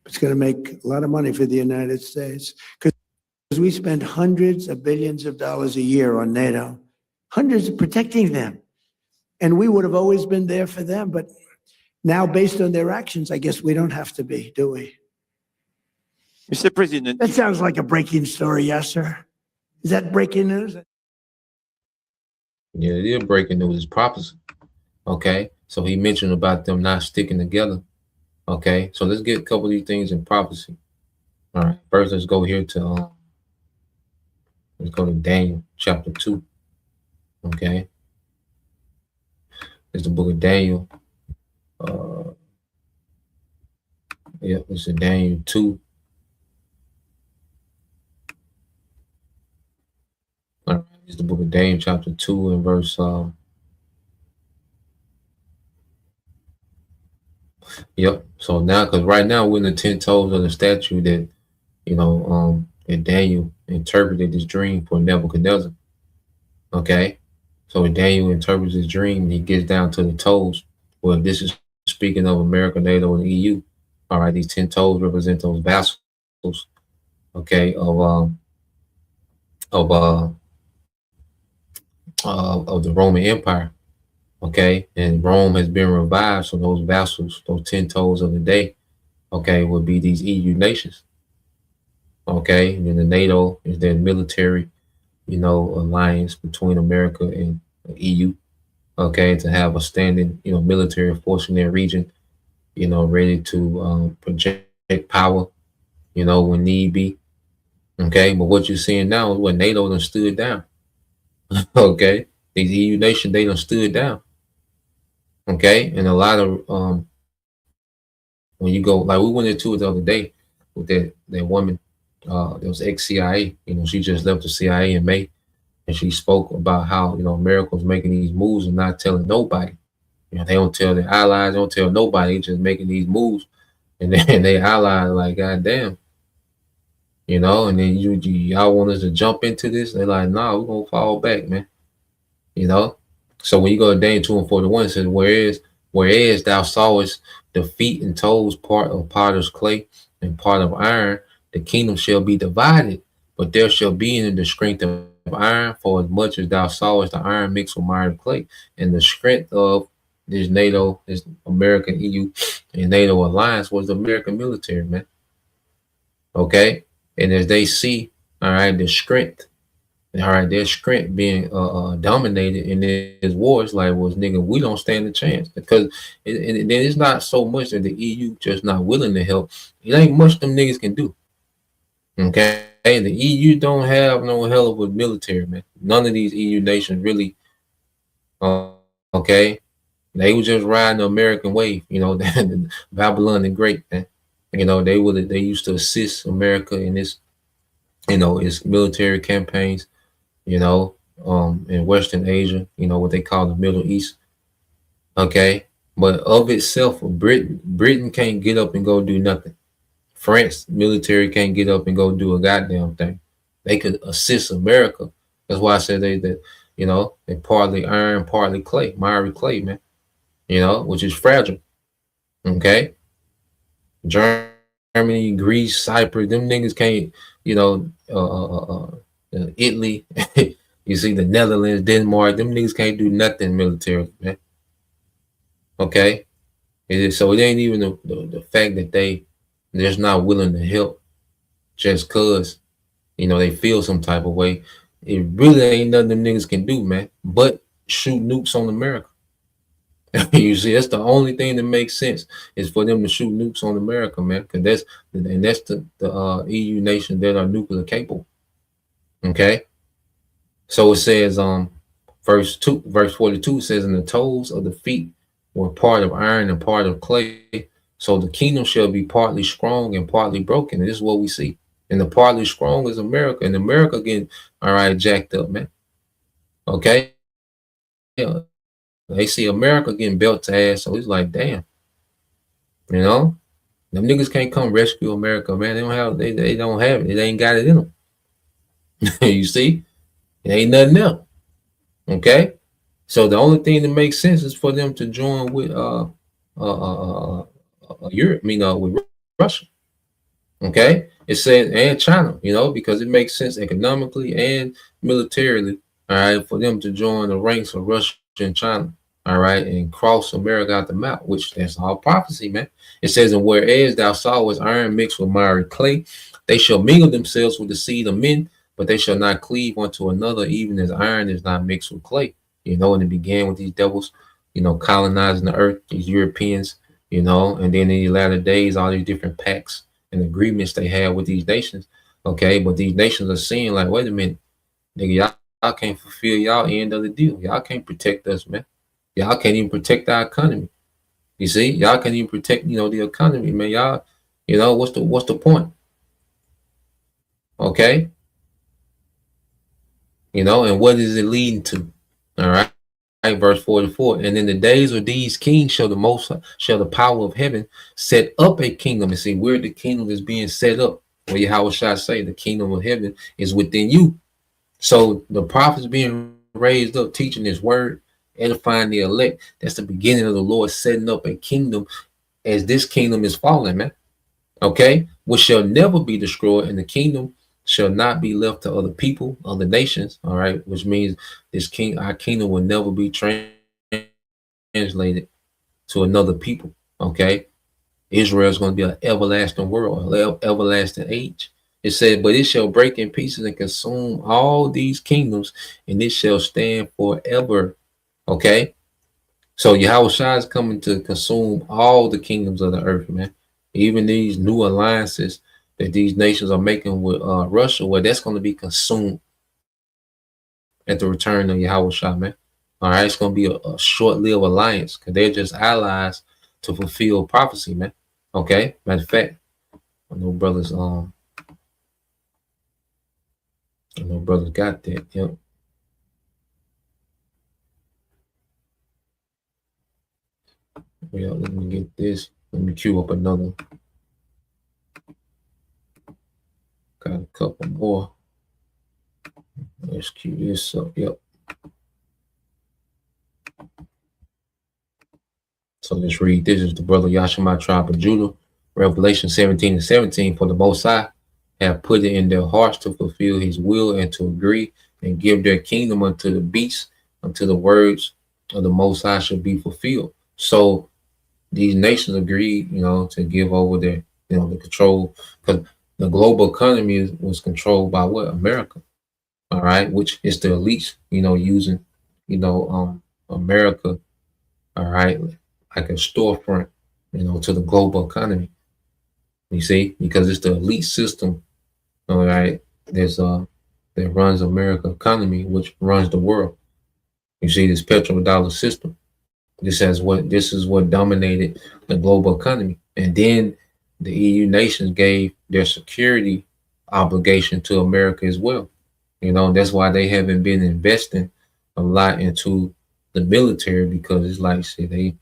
It's going to make a lot of money for the United States because we spend hundreds of billions of dollars a year on NATO, hundreds of protecting them. And we would have always been there for them. But now, based on their actions, I guess we don't have to be, do we?
Mr. President,
That sounds like a breaking story, yes, sir. Is that breaking news?
Yeah, it is breaking news. It's prophecy. Okay, so he mentioned about them not sticking together. Okay, so let's get a couple of these things in prophecy. All right, first let's go here to let's go to Daniel chapter 2. Okay, it's the book of Daniel. Yeah, it's in Daniel 2. All right, it's the book of Daniel chapter 2 and verse yep. So now, because right now we're in the 10 toes of the statue that, you know, that Daniel interpreted this dream for Nebuchadnezzar. Okay, so when Daniel interprets his dream, he gets down to the toes. Well, this is speaking of America, NATO, and EU. All right, these 10 toes represent those vassals. Okay, of the Roman Empire. Okay, and Rome has been revived, so those vassals, those 10 toes of the day, okay, would be these EU nations. Okay, and then the NATO is their military, you know, alliance between America and the EU. Okay, to have a standing, you know, military force in their region, you know, ready to project power, you know, when need be. Okay, but what you're seeing now is what NATO done stood down. Okay, these EU nations, they done stood down. Okay, and a lot of when you go, like we went into it the other day with that woman, that was ex-CIA, you know, she just left the CIA in May, and she spoke about how, you know, America was making these moves and not telling nobody. You know, they don't tell their allies, they don't tell nobody, just making these moves, and then they allies like, God damn, you know, and then y'all want us to jump into this? They're like, nah, we're gonna fall back, man. You know, so when you go to Daniel 2 and 41, it says, whereas thou sawest the feet and toes part of potter's clay and part of iron, the kingdom shall be divided, but there shall be in the strength of iron, for as much as thou sawest the iron mixed with iron clay. And the strength of this NATO, this American EU and NATO alliance was the American military, man. Okay, and as they see, all right, the strength. All right, their strength being dominated in this war, it's like, well, nigga, we don't stand a chance, because then it's not so much that the EU just not willing to help. It ain't much them niggas can do. Okay, the EU don't have no hell of a military, man. None of these EU nations really, okay? They were just riding the American wave, the Babylon the Great, man. They used to assist America in this, its military campaigns, in Western Asia, what they call the Middle East. Okay. But of itself, Britain can't get up and go do nothing. France military can't get up and go do a goddamn thing. They could assist America. That's why I said they're partly iron, partly clay, miry clay, man. Which is fragile. Okay. Germany, Greece, Cyprus, them niggas can't, Italy, you see the Netherlands, Denmark, them niggas can't do nothing military, man. Okay. So it ain't even the fact that they're just not willing to help just cause, they feel some type of way. It really ain't nothing them niggas can do, man, but shoot nukes on America. You see, that's the only thing that makes sense is for them to shoot nukes on America, man, because that's the EU nation that are nuclear capable. Okay. So it says, verse 42 says, and the toes of the feet were part of iron and part of clay. So the kingdom shall be partly strong and partly broken. And this is what we see. And the partly strong is America. And America getting, all right, jacked up, man. Okay. Yeah. They see America getting belt to ass. So it's like, damn. Them niggas can't come rescue America, man. They don't have it. They ain't got it in them. You see? It ain't nothing else. Okay. So the only thing that makes sense is for them to join with Europe, with Russia. Okay, it says and China, because it makes sense economically and militarily, all right, for them to join the ranks of Russia and China, all right, and cross America out the map, which that's all prophecy, man. It says, and whereas thou sawest iron mixed with miry clay, they shall mingle themselves with the seed of men, but they shall not cleave one to another, even as iron is not mixed with clay. And it began with these devils, colonizing the earth, these Europeans, and then in the latter days, all these different pacts and agreements they have with these nations. Okay, but these nations are seeing like, wait a minute, nigga, y'all can't fulfill y'all end of the deal. Y'all can't protect us, man. Y'all can't even protect our economy. You see, y'all can't even protect, the economy, man. Y'all, what's the point? Okay. And what is it leading to? All right. Verse 44. And in the days of these kings shall the power of heaven set up a kingdom. And see where the kingdom is being set up. Well, Yahweh shall say the kingdom of heaven is within you. So the prophets being raised up, teaching his word, edifying the elect. That's the beginning of the Lord setting up a kingdom as this kingdom is falling, man. Okay. Which shall never be destroyed, and the kingdom shall not be left to other people, other nations. All right, which means our kingdom will never be translated to another people. Okay, Israel is going to be an everlasting world, an everlasting age. It said, but it shall break in pieces and consume all these kingdoms, and it shall stand forever. Okay, so Yahweh Shai is coming to consume all the kingdoms of the earth, man. Even these new alliances that these nations are making with Russia, well, that's going to be consumed at the return of Yahweh Shai, man. All right, it's going to be a short-lived alliance because they're just allies to fulfill prophecy, man. Okay, matter of fact, I know brothers got that. Yep. Yeah, let me get this. Let me queue up another. Got a couple more. Let's queue this up. Yep. So let's read. This is the brother Yashima tribe of Judah. Revelation 17:17. For the Most High have put it in their hearts to fulfill his will and to agree and give their kingdom unto the beasts, until the words of the Most High should be fulfilled. So these nations agreed, to give over their, the control, because the global economy was controlled by what? America. All right, which is the elites, using, America, all right, like a storefront, to the global economy. You see, because it's the elite system, all right, that runs America economy, which runs the world. You see this petrodollar system. This is what dominated the global economy. And then the EU nations gave their security obligation to America as well. You know, that's why they haven't been investing a lot into the military, because it's like, see, they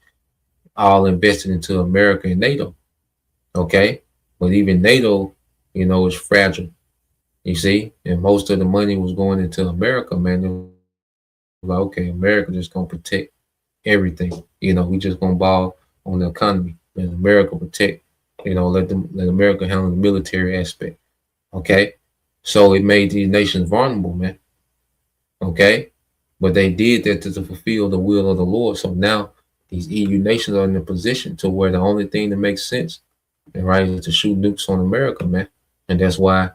all invested into America and NATO. Okay. But even NATO, you know, is fragile. You see, and most of the money was going into America, man. It was like, okay, America just gonna protect everything. You know, we just gonna ball on the economy, and America protect. You know, let America handle the military aspect. Okay, so it made these nations vulnerable, man. Okay, but they did that to fulfill the will of the Lord. So now these EU nations are in a position to where the only thing that makes sense, and right, is to shoot nukes on America, man. And that's why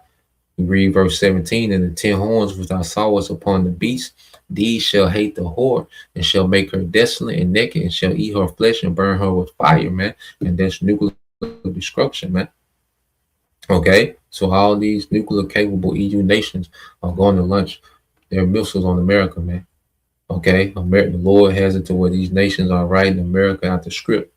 we read verse 17, and the 10 horns which thou sawest upon the beast, these shall hate the whore, and shall make her desolate and naked, and shall eat her flesh and burn her with fire, man. And that's nuclear destruction, man. Okay, so all these nuclear capable EU nations are going to launch their missiles on America, man. Okay, America, the Lord has it to where these nations are writing America out the script.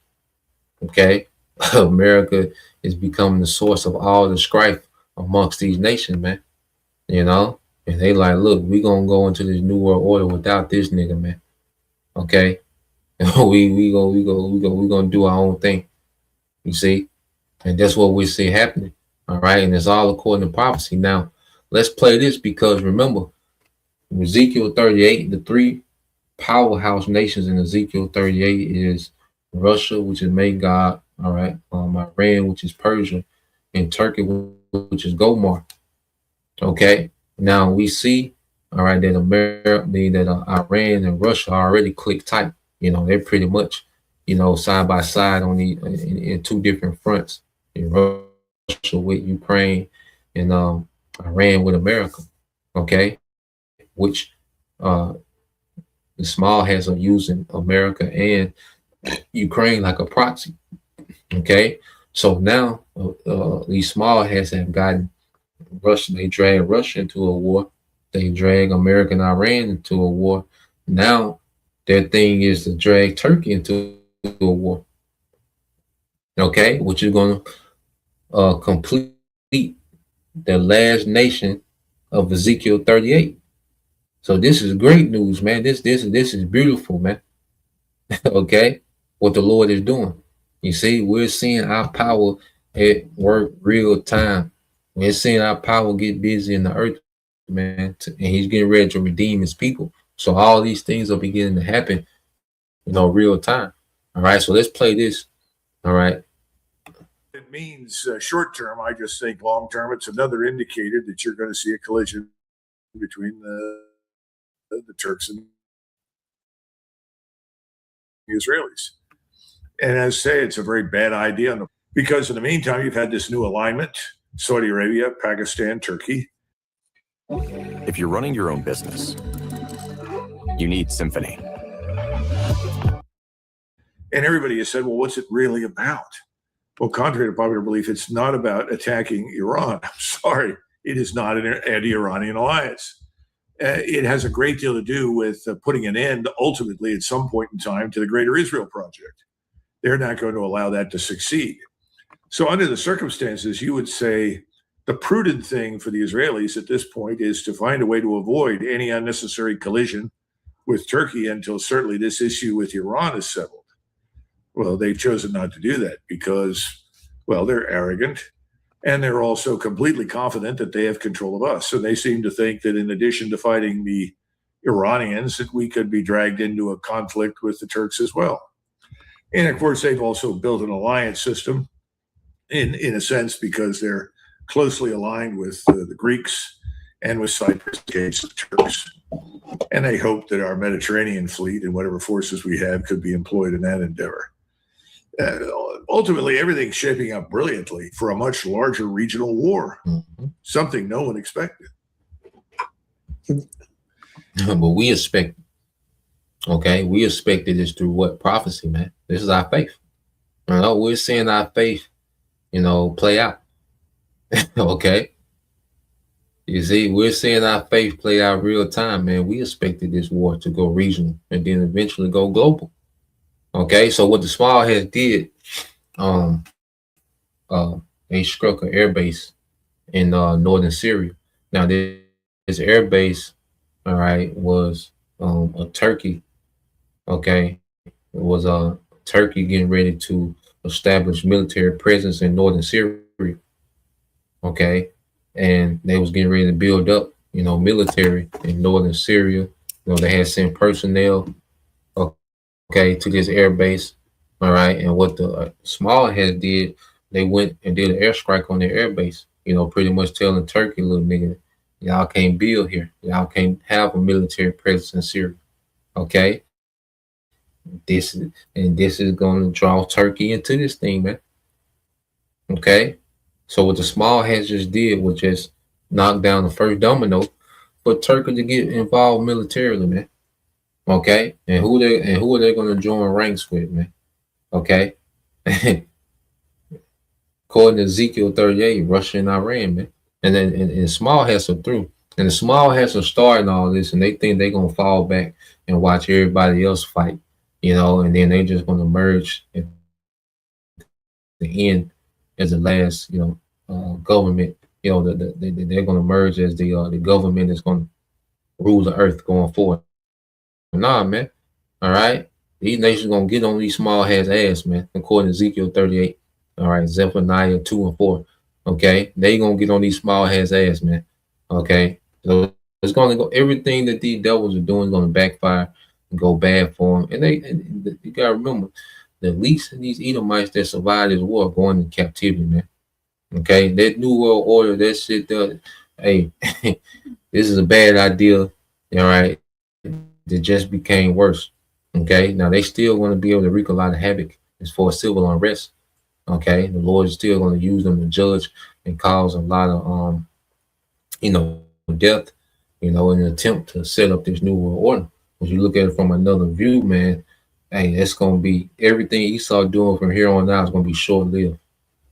Okay, America is becoming the source of all the strife amongst these nations, man. You know, and they like, look, we gonna go into this new world order without this nigga, man. Okay, we gonna do our own thing. You see, and that's what we see happening. All right, and it's all according to prophecy. Now, let's play this, because remember, Ezekiel 38, the three powerhouse nations in Ezekiel 38 is Russia, which is Magog, all right, Iran, which is Persia, and Turkey, which is Gomor. Okay, now we see, all right, that Iran and Russia are already click tight. You know, they're pretty much, you know, side by side on in two different fronts. In Russia with Ukraine, and Iran with America. Okay, which the small heads are using America and Ukraine like a proxy. Okay, so now these small heads have gotten Russia. They drag Russia into a war. They drag America and Iran into a war. Now their thing is to drag Turkey into a war. Okay, which is going to complete the last nation of Ezekiel 38. So this is great news, man. This is beautiful, man. Okay, what the Lord is doing. You see, we're seeing our power at work real time. We're seeing our power get busy in the earth, man. And He's getting ready to redeem His people. So all these things are beginning to happen, you know, real time. All right, so let's play this. All right.
It means short term. I just think long term, it's another indicator that you're going to see a collision between the Turks and the Israelis. And as I say, it's a very bad idea because in the meantime, you've had this new alignment: Saudi Arabia, Pakistan, Turkey.
If you're running your own business, you need Symphony.
And everybody has said, well, what's it really about? Well, contrary to popular belief, it's not about attacking Iran. I'm sorry, it is not an anti-Iranian alliance. It has a great deal to do with putting an end, ultimately, at some point in time, to the Greater Israel Project. They're not going to allow that to succeed. So under the circumstances, you would say the prudent thing for the Israelis at this point is to find a way to avoid any unnecessary collision with Turkey until certainly this issue with Iran is settled. Well, they've chosen not to do that because, well, they're arrogant, and they're also completely confident that they have control of us. So they seem to think that in addition to fighting the Iranians, that we could be dragged into a conflict with the Turks as well. And of course, they've also built an alliance system in a sense because they're closely aligned with the Greeks and with Cyprus against the Turks. And they hope that our Mediterranean fleet and whatever forces we have could be employed in that endeavor. Ultimately, everything's shaping up brilliantly for a much larger regional war, something no one expected.
But we expect, okay, we expected this through what? Prophecy, man. This is our faith. You know, we're seeing our faith, you know, play out. Okay. You see, we're seeing our faith play out real time, man. We expected this war to go regional and then eventually go global. Okay, so what the small heads did, um, they struck an air base in northern Syria. Now, this air base, all right, was a Turkey. Okay, it was Turkey getting ready to establish military presence in northern Syria. Okay, and they was getting ready to build up, military in northern Syria. They had sent personnel, okay, to this air base. All right, and what the small heads did, they went and did an airstrike on their air base. Pretty much telling Turkey, little nigga, y'all can't build here. Y'all can't have a military presence in Syria. Okay, this is going to draw Turkey into this thing, man. Okay, so what the small heads just did was just knock down the first domino for Turkey to get involved militarily, man. Okay, and who are they going to join ranks with, man? Okay, according to Ezekiel 38, Russia and Iran, man, and then and small heads are through, and the small heads are starting all this, and they think they're gonna fall back and watch everybody else fight, and then they just gonna merge at the end as the last, government, they're gonna merge as the government is gonna rule the earth going forward. Nah, man. All right. These nations gonna get on these small heads' ass, man, according to Ezekiel 38. All right, Zephaniah 2 and 4. Okay, they gonna get on these small heads' ass, man. Okay, so it's gonna go. Everything that these devils are doing is gonna backfire and go bad for them. And you gotta remember, the least of these Edomites that survived this war are going into captivity, man. Okay, that New World Order, that shit, hey, this is a bad idea. All right, it just became worse. Okay, now they still want to be able to wreak a lot of havoc as far as civil unrest. Okay, the Lord is still going to use them to judge and cause a lot of death, in an attempt to set up this new world order. If you look at it from another view, man, hey, it's going to be everything Esau doing from here on out is going to be short-lived.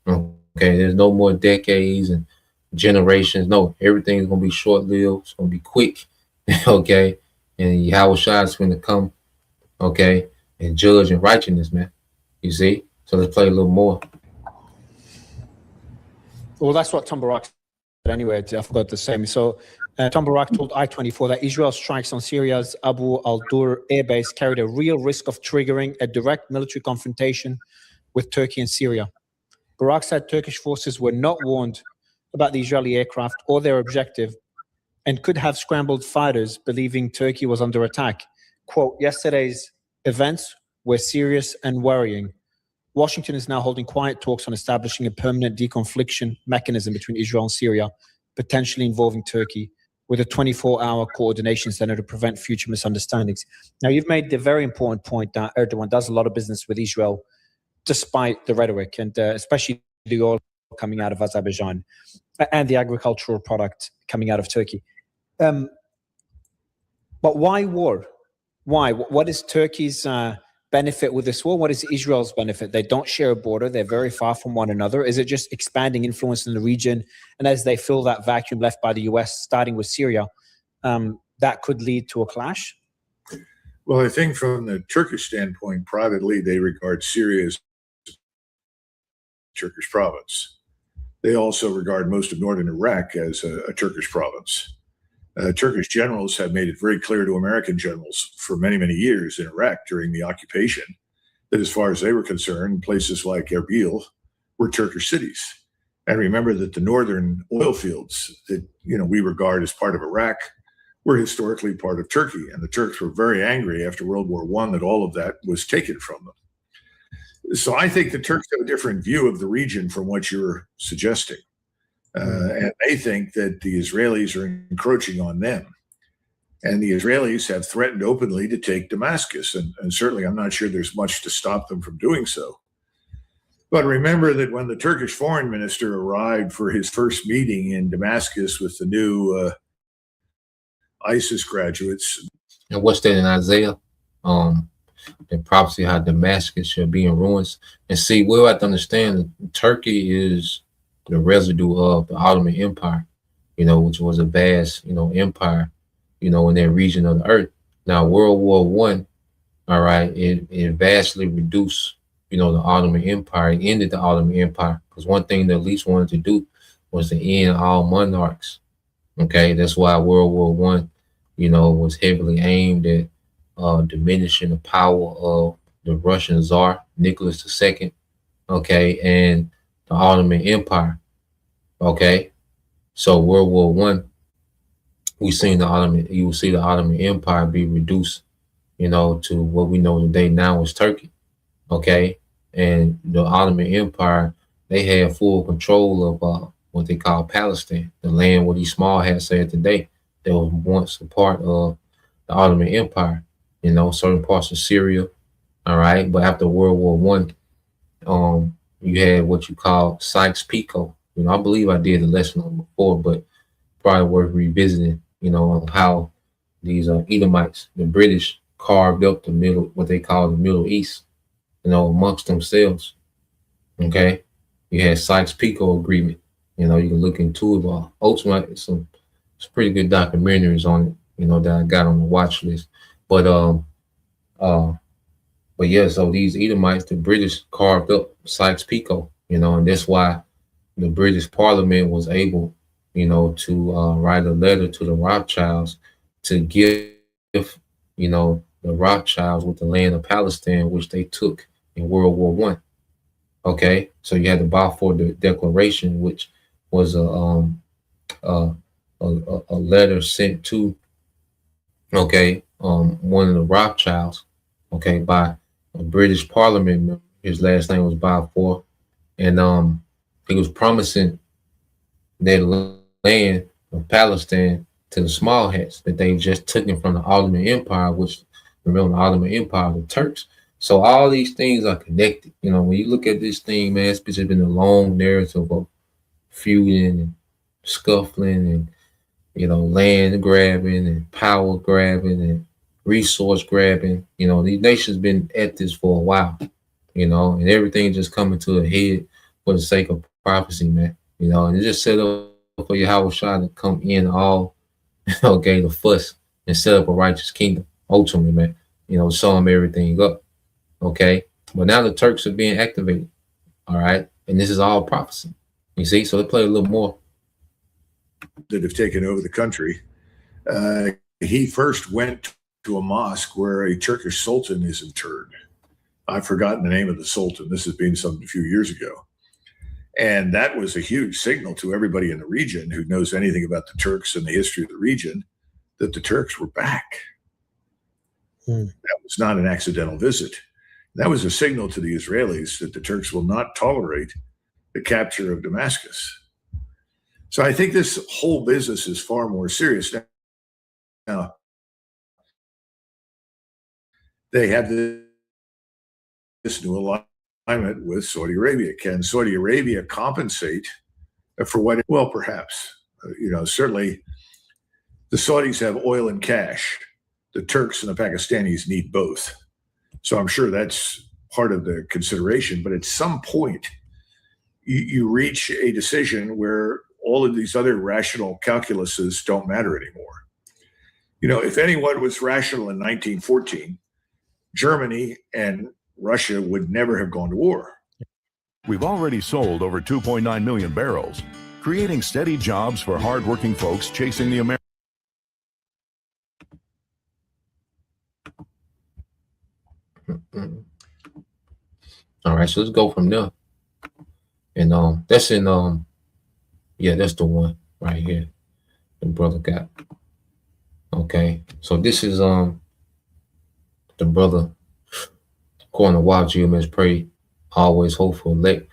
Okay, there's no more decades and generations. No, everything is going to be short-lived. It's going to be quick. Okay, and Yahweh Shai is going to come. Okay, and judge in righteousness, man. You see? So let's play a little more.
Well, that's what Tom Barak said anyway. I forgot to say. So Tom Barak told I-24 that Israel's strikes on Syria's Abu al-Dur airbase carried a real risk of triggering a direct military confrontation with Turkey and Syria. Barak said Turkish forces were not warned about the Israeli aircraft or their objective and could have scrambled fighters believing Turkey was under attack. Quote, yesterday's events were serious and worrying. Washington is now holding quiet talks on establishing a permanent deconfliction mechanism between Israel and Syria, potentially involving Turkey, with a 24-hour coordination center to prevent future misunderstandings. Now, you've made the very important point that Erdogan does a lot of business with Israel, despite the rhetoric, and especially the oil coming out of Azerbaijan and the agricultural product coming out of Turkey. But why war? Why? What is Turkey's benefit with this war? What is Israel's benefit? They don't share a border. They're very far from one another. Is it just expanding influence in the region? And as they fill that vacuum left by the US, starting with Syria, that could lead to a clash?
Well, I think from the Turkish standpoint, privately, they regard Syria as Turkish province. They also regard most of northern Iraq as a Turkish province. Turkish generals have made it very clear to American generals for many, many years in Iraq during the occupation that as far as they were concerned, places like Erbil were Turkish cities. And remember that the northern oil fields that we regard as part of Iraq were historically part of Turkey. And the Turks were very angry after World War I that all of that was taken from them. So I think the Turks have a different view of the region from what you're suggesting. And they think that the Israelis are encroaching on them. And the Israelis have threatened openly to take Damascus. And certainly I'm not sure there's much to stop them from doing so. But remember that when the Turkish foreign minister arrived for his first meeting in Damascus with the new ISIS graduates.
And what's that in Isaiah? The prophecy how Damascus shall be in ruins. And see, we'll have to understand that Turkey is the residue of the Ottoman Empire. which was a vast, empire, in that region of the earth. Now, World War One, all right, it vastly reduced, the Ottoman Empire. It ended the Ottoman Empire because one thing the elites wanted to do was to end all monarchs. Okay, that's why World War One, was heavily aimed at diminishing the power of the Russian Tsar Nicholas II. Okay, and the Ottoman Empire. Okay, so World War One, you will see the Ottoman Empire be reduced, to what we know today now as Turkey. Okay, and the Ottoman Empire, they had full control of what they call Palestine, the land where these small hats said today. That was once a part of the Ottoman Empire. Certain parts of Syria. All right, but after World War One, you had what you call Sykes-Picot. I believe I did a lesson on it before, but probably worth revisiting. On how these Edomites, the British, carved up what they call the Middle East, amongst themselves. Okay, you had Sykes-Picot Agreement. You can look into it. Ultimately, some pretty good documentaries on it. That I got on the watch list. But yeah, so these Edomites, the British carved up Sykes-Picot. And that's why the British Parliament was able, to write a letter to the Rothschilds to give, the Rothschilds with the land of Palestine, which they took in World War One. Okay, so you had the Balfour Declaration, which was a letter sent to, one of the Rothschilds, by a British Parliament member. His last name was Balfour, and he was promising that land of Palestine to the small hats that they just took from the Ottoman Empire, which, remember, the Ottoman Empire, the Turks. So all these things are connected. When you look at this thing, man, it's just been a long narrative of feuding and scuffling and, land grabbing and power grabbing and resource grabbing. These nations been at this for a while, and everything just coming to a head for the sake of prophecy, man. And it just set up for Yahweh Shah to come in all, to fuss and set up a righteous kingdom, ultimately, man. Sum everything up. Okay, but now the Turks are being activated. All right, and this is all prophecy. You see, so they play a little more.
That have taken over the country. He first went to a mosque where a Turkish sultan is interred. I've forgotten the name of the sultan. This has been a few years ago. And that was a huge signal to everybody in the region who knows anything about the Turks and the history of the region, that the Turks were back. That was not an accidental visit. That was a signal to the Israelis that the Turks will not tolerate the capture of Damascus. So I think this whole business is far more serious now. They have this new alignment with Saudi Arabia. Can Saudi Arabia compensate for what? Well, perhaps. Certainly the Saudis have oil and cash. The Turks and the Pakistanis need both. So I'm sure that's part of the consideration. But at some point, you reach a decision where all of these other rational calculuses don't matter anymore. If anyone was rational in 1914, Germany and Russia would never have gone to war.
We've already sold over 2.9 million barrels, creating steady jobs for hardworking folks chasing the American.
All right, so let's go from there. And that's in that's the one right here the brother got. Okay, so this is the brother, according to Wild GMS Pray, always hopeful elect.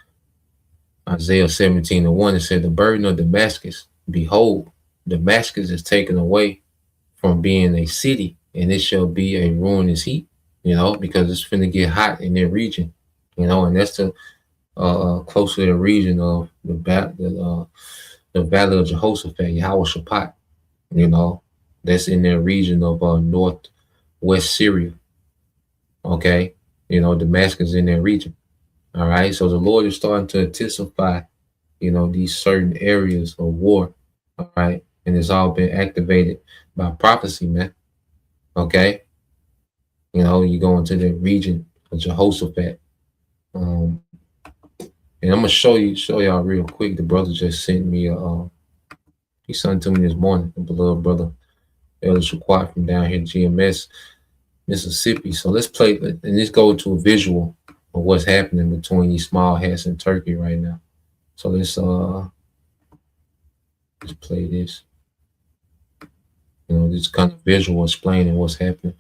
Isaiah 17:1, it said, the burden of Damascus, behold, Damascus is taken away from being a city, and it shall be a ruinous heap, because it's finna get hot in that region, and that's the close to the region of the Valley of Jehoshaphat, Yahweh Shaphat, that's in the region of northwest Syria. Okay, Damascus in that region. All right, so the Lord is starting to intensify, these certain areas of war, All right. And it's all been activated by prophecy, man. Okay. You know, you go into the region of Jehoshaphat. And I'm gonna show y'all real quick. The brother just sent me he sent to me this morning, the beloved brother Elder Shaquat from down here, GMS, Mississippi. So let's play and let's go to a visual of what's happening between these small hats and Turkey right now. So let's play this. You know, this kind of visual explaining what's happening,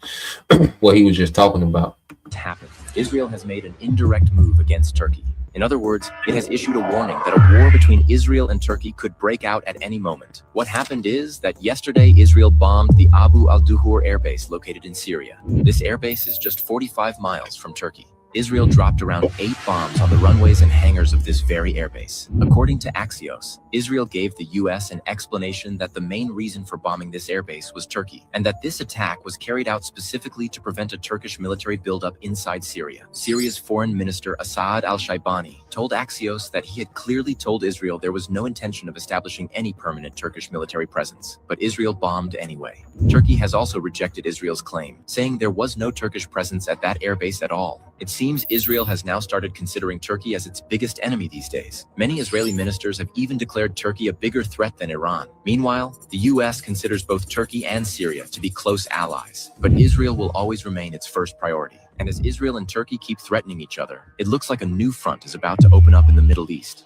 what he was just talking about.
Happened. Israel has made an indirect move against Turkey. In other words, it has issued a warning that a war between Israel and Turkey could break out at any moment. What happened is that yesterday Israel bombed the Abu al-Duhur airbase located in Syria. This airbase is just 45 miles from Turkey. Israel dropped around 8 bombs on the runways and hangars of this very airbase. According to Axios, Israel gave the US an explanation that the main reason for bombing this airbase was Turkey, and that this attack was carried out specifically to prevent a Turkish military buildup inside Syria. Syria's foreign minister Asad al-Shaibani told Axios that he had clearly told Israel there was no intention of establishing any permanent Turkish military presence, but Israel bombed anyway. Turkey has also rejected Israel's claim, saying there was no Turkish presence at that airbase at all. It seems Israel has now started considering Turkey as its biggest enemy these days. Many Israeli ministers have even declared Turkey a bigger threat than Iran. Meanwhile, the US considers both Turkey and Syria to be close allies, but Israel will always remain its first priority. And as Israel and Turkey keep threatening each other, it looks like a new front is about to open up in the Middle East.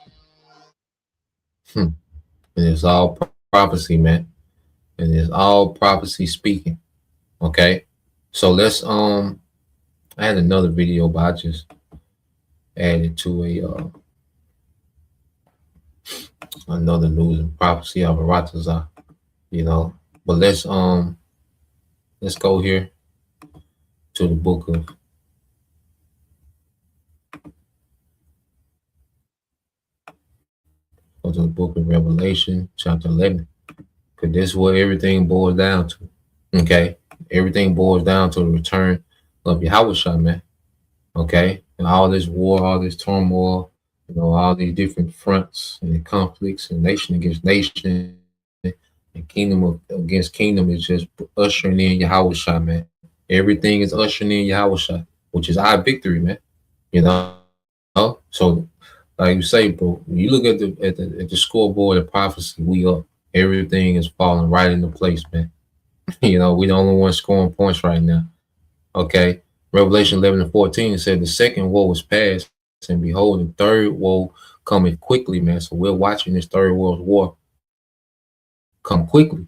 And it's all prophecy, man. And it's all prophecy speaking. Okay. So let's I had another video, but I just added to another news and prophecy of Aratazah, you know. But let's go here to the book of Revelation, chapter 11. Because this is what everything boils down to. Okay. Everything boils down to the return of Yahushua, man. Okay. And all this war, all this turmoil, you know, all these different fronts and conflicts and nation against nation and kingdom against kingdom is just ushering in Yahushua, man. Everything is ushering in Yahushua, which is our victory, man. You know? So like you say, bro, when you look at the scoreboard of prophecy, we up. Everything is falling right into place, man. You know, we're the only one scoring points right now. Okay. Revelation 11:14 said the second woe was past, and behold, the third woe coming quickly, man. So we're watching this third world war come quickly.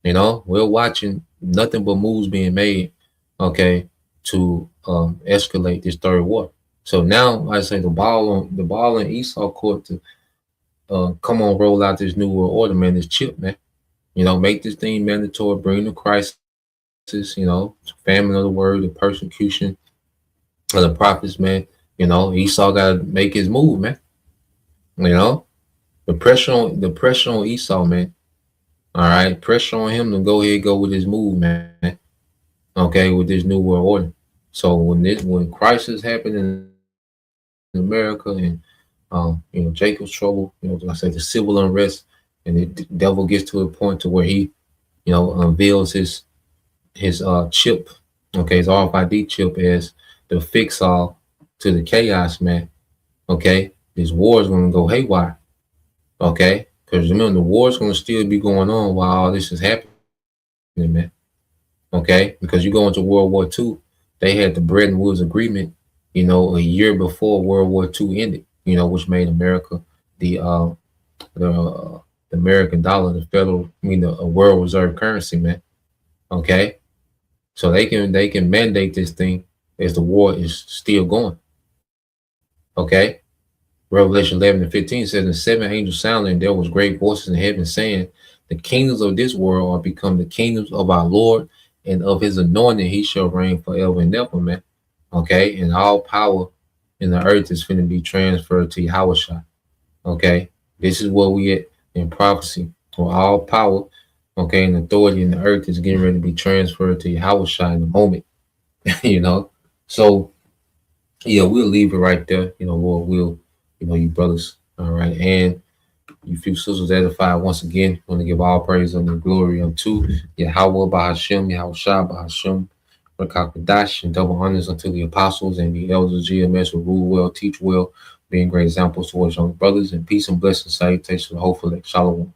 You know, we're watching nothing but moves being made, okay, to escalate this third war. So now, like I say, the ball in Esau court to come on, roll out this new world order, man. This chip, man. You know, make this thing mandatory, bring the crisis, you know, famine of the word, the persecution of the prophets, man. You know, Esau got to make his move, man. You know, the pressure on Esau, man. All right, pressure on him to go ahead, go with his move, man. Okay, with this new world order. So when crisis happened in America and you know, Jacob's trouble, you know, like I say, the civil unrest, and the devil gets to a point to where he, you know, unveils his chip, okay, his RFID chip as the fix all to the chaos, man. Okay, this war is going to go haywire. Okay, because remember, the war is going to still be going on while all this is happening, man. Okay, because you go into World War II, they had the Bretton Woods Agreement, you know, a year before World War II ended, you know, which made America the American dollar, the world reserve currency, man. Okay, so they can mandate this thing as the war is still going. Okay, Revelation 11:15 says, and 7 angels sounded, and there was great voices in heaven saying, the kingdoms of this world are become the kingdoms of our Lord, and of his anointing he shall reign forever and ever, man. Okay, and all power in the earth is going to be transferred to Yahushua. Okay, this is where we at in prophecy, where all power, okay, and authority in the earth is getting ready to be transferred to Yahushua in a moment. You know, so yeah, we'll leave it right there. You know, we'll you know, you brothers, all right, and You few sisters edified once again. Want to give all praise and glory unto Yahweh Bahashem, Yahweh Shah Bahashem, Rakakadash, and double honors unto the apostles and the elders GMS who rule well, teach well, being great examples towards young brothers, and peace and blessing salutations, hopefully. Shalom.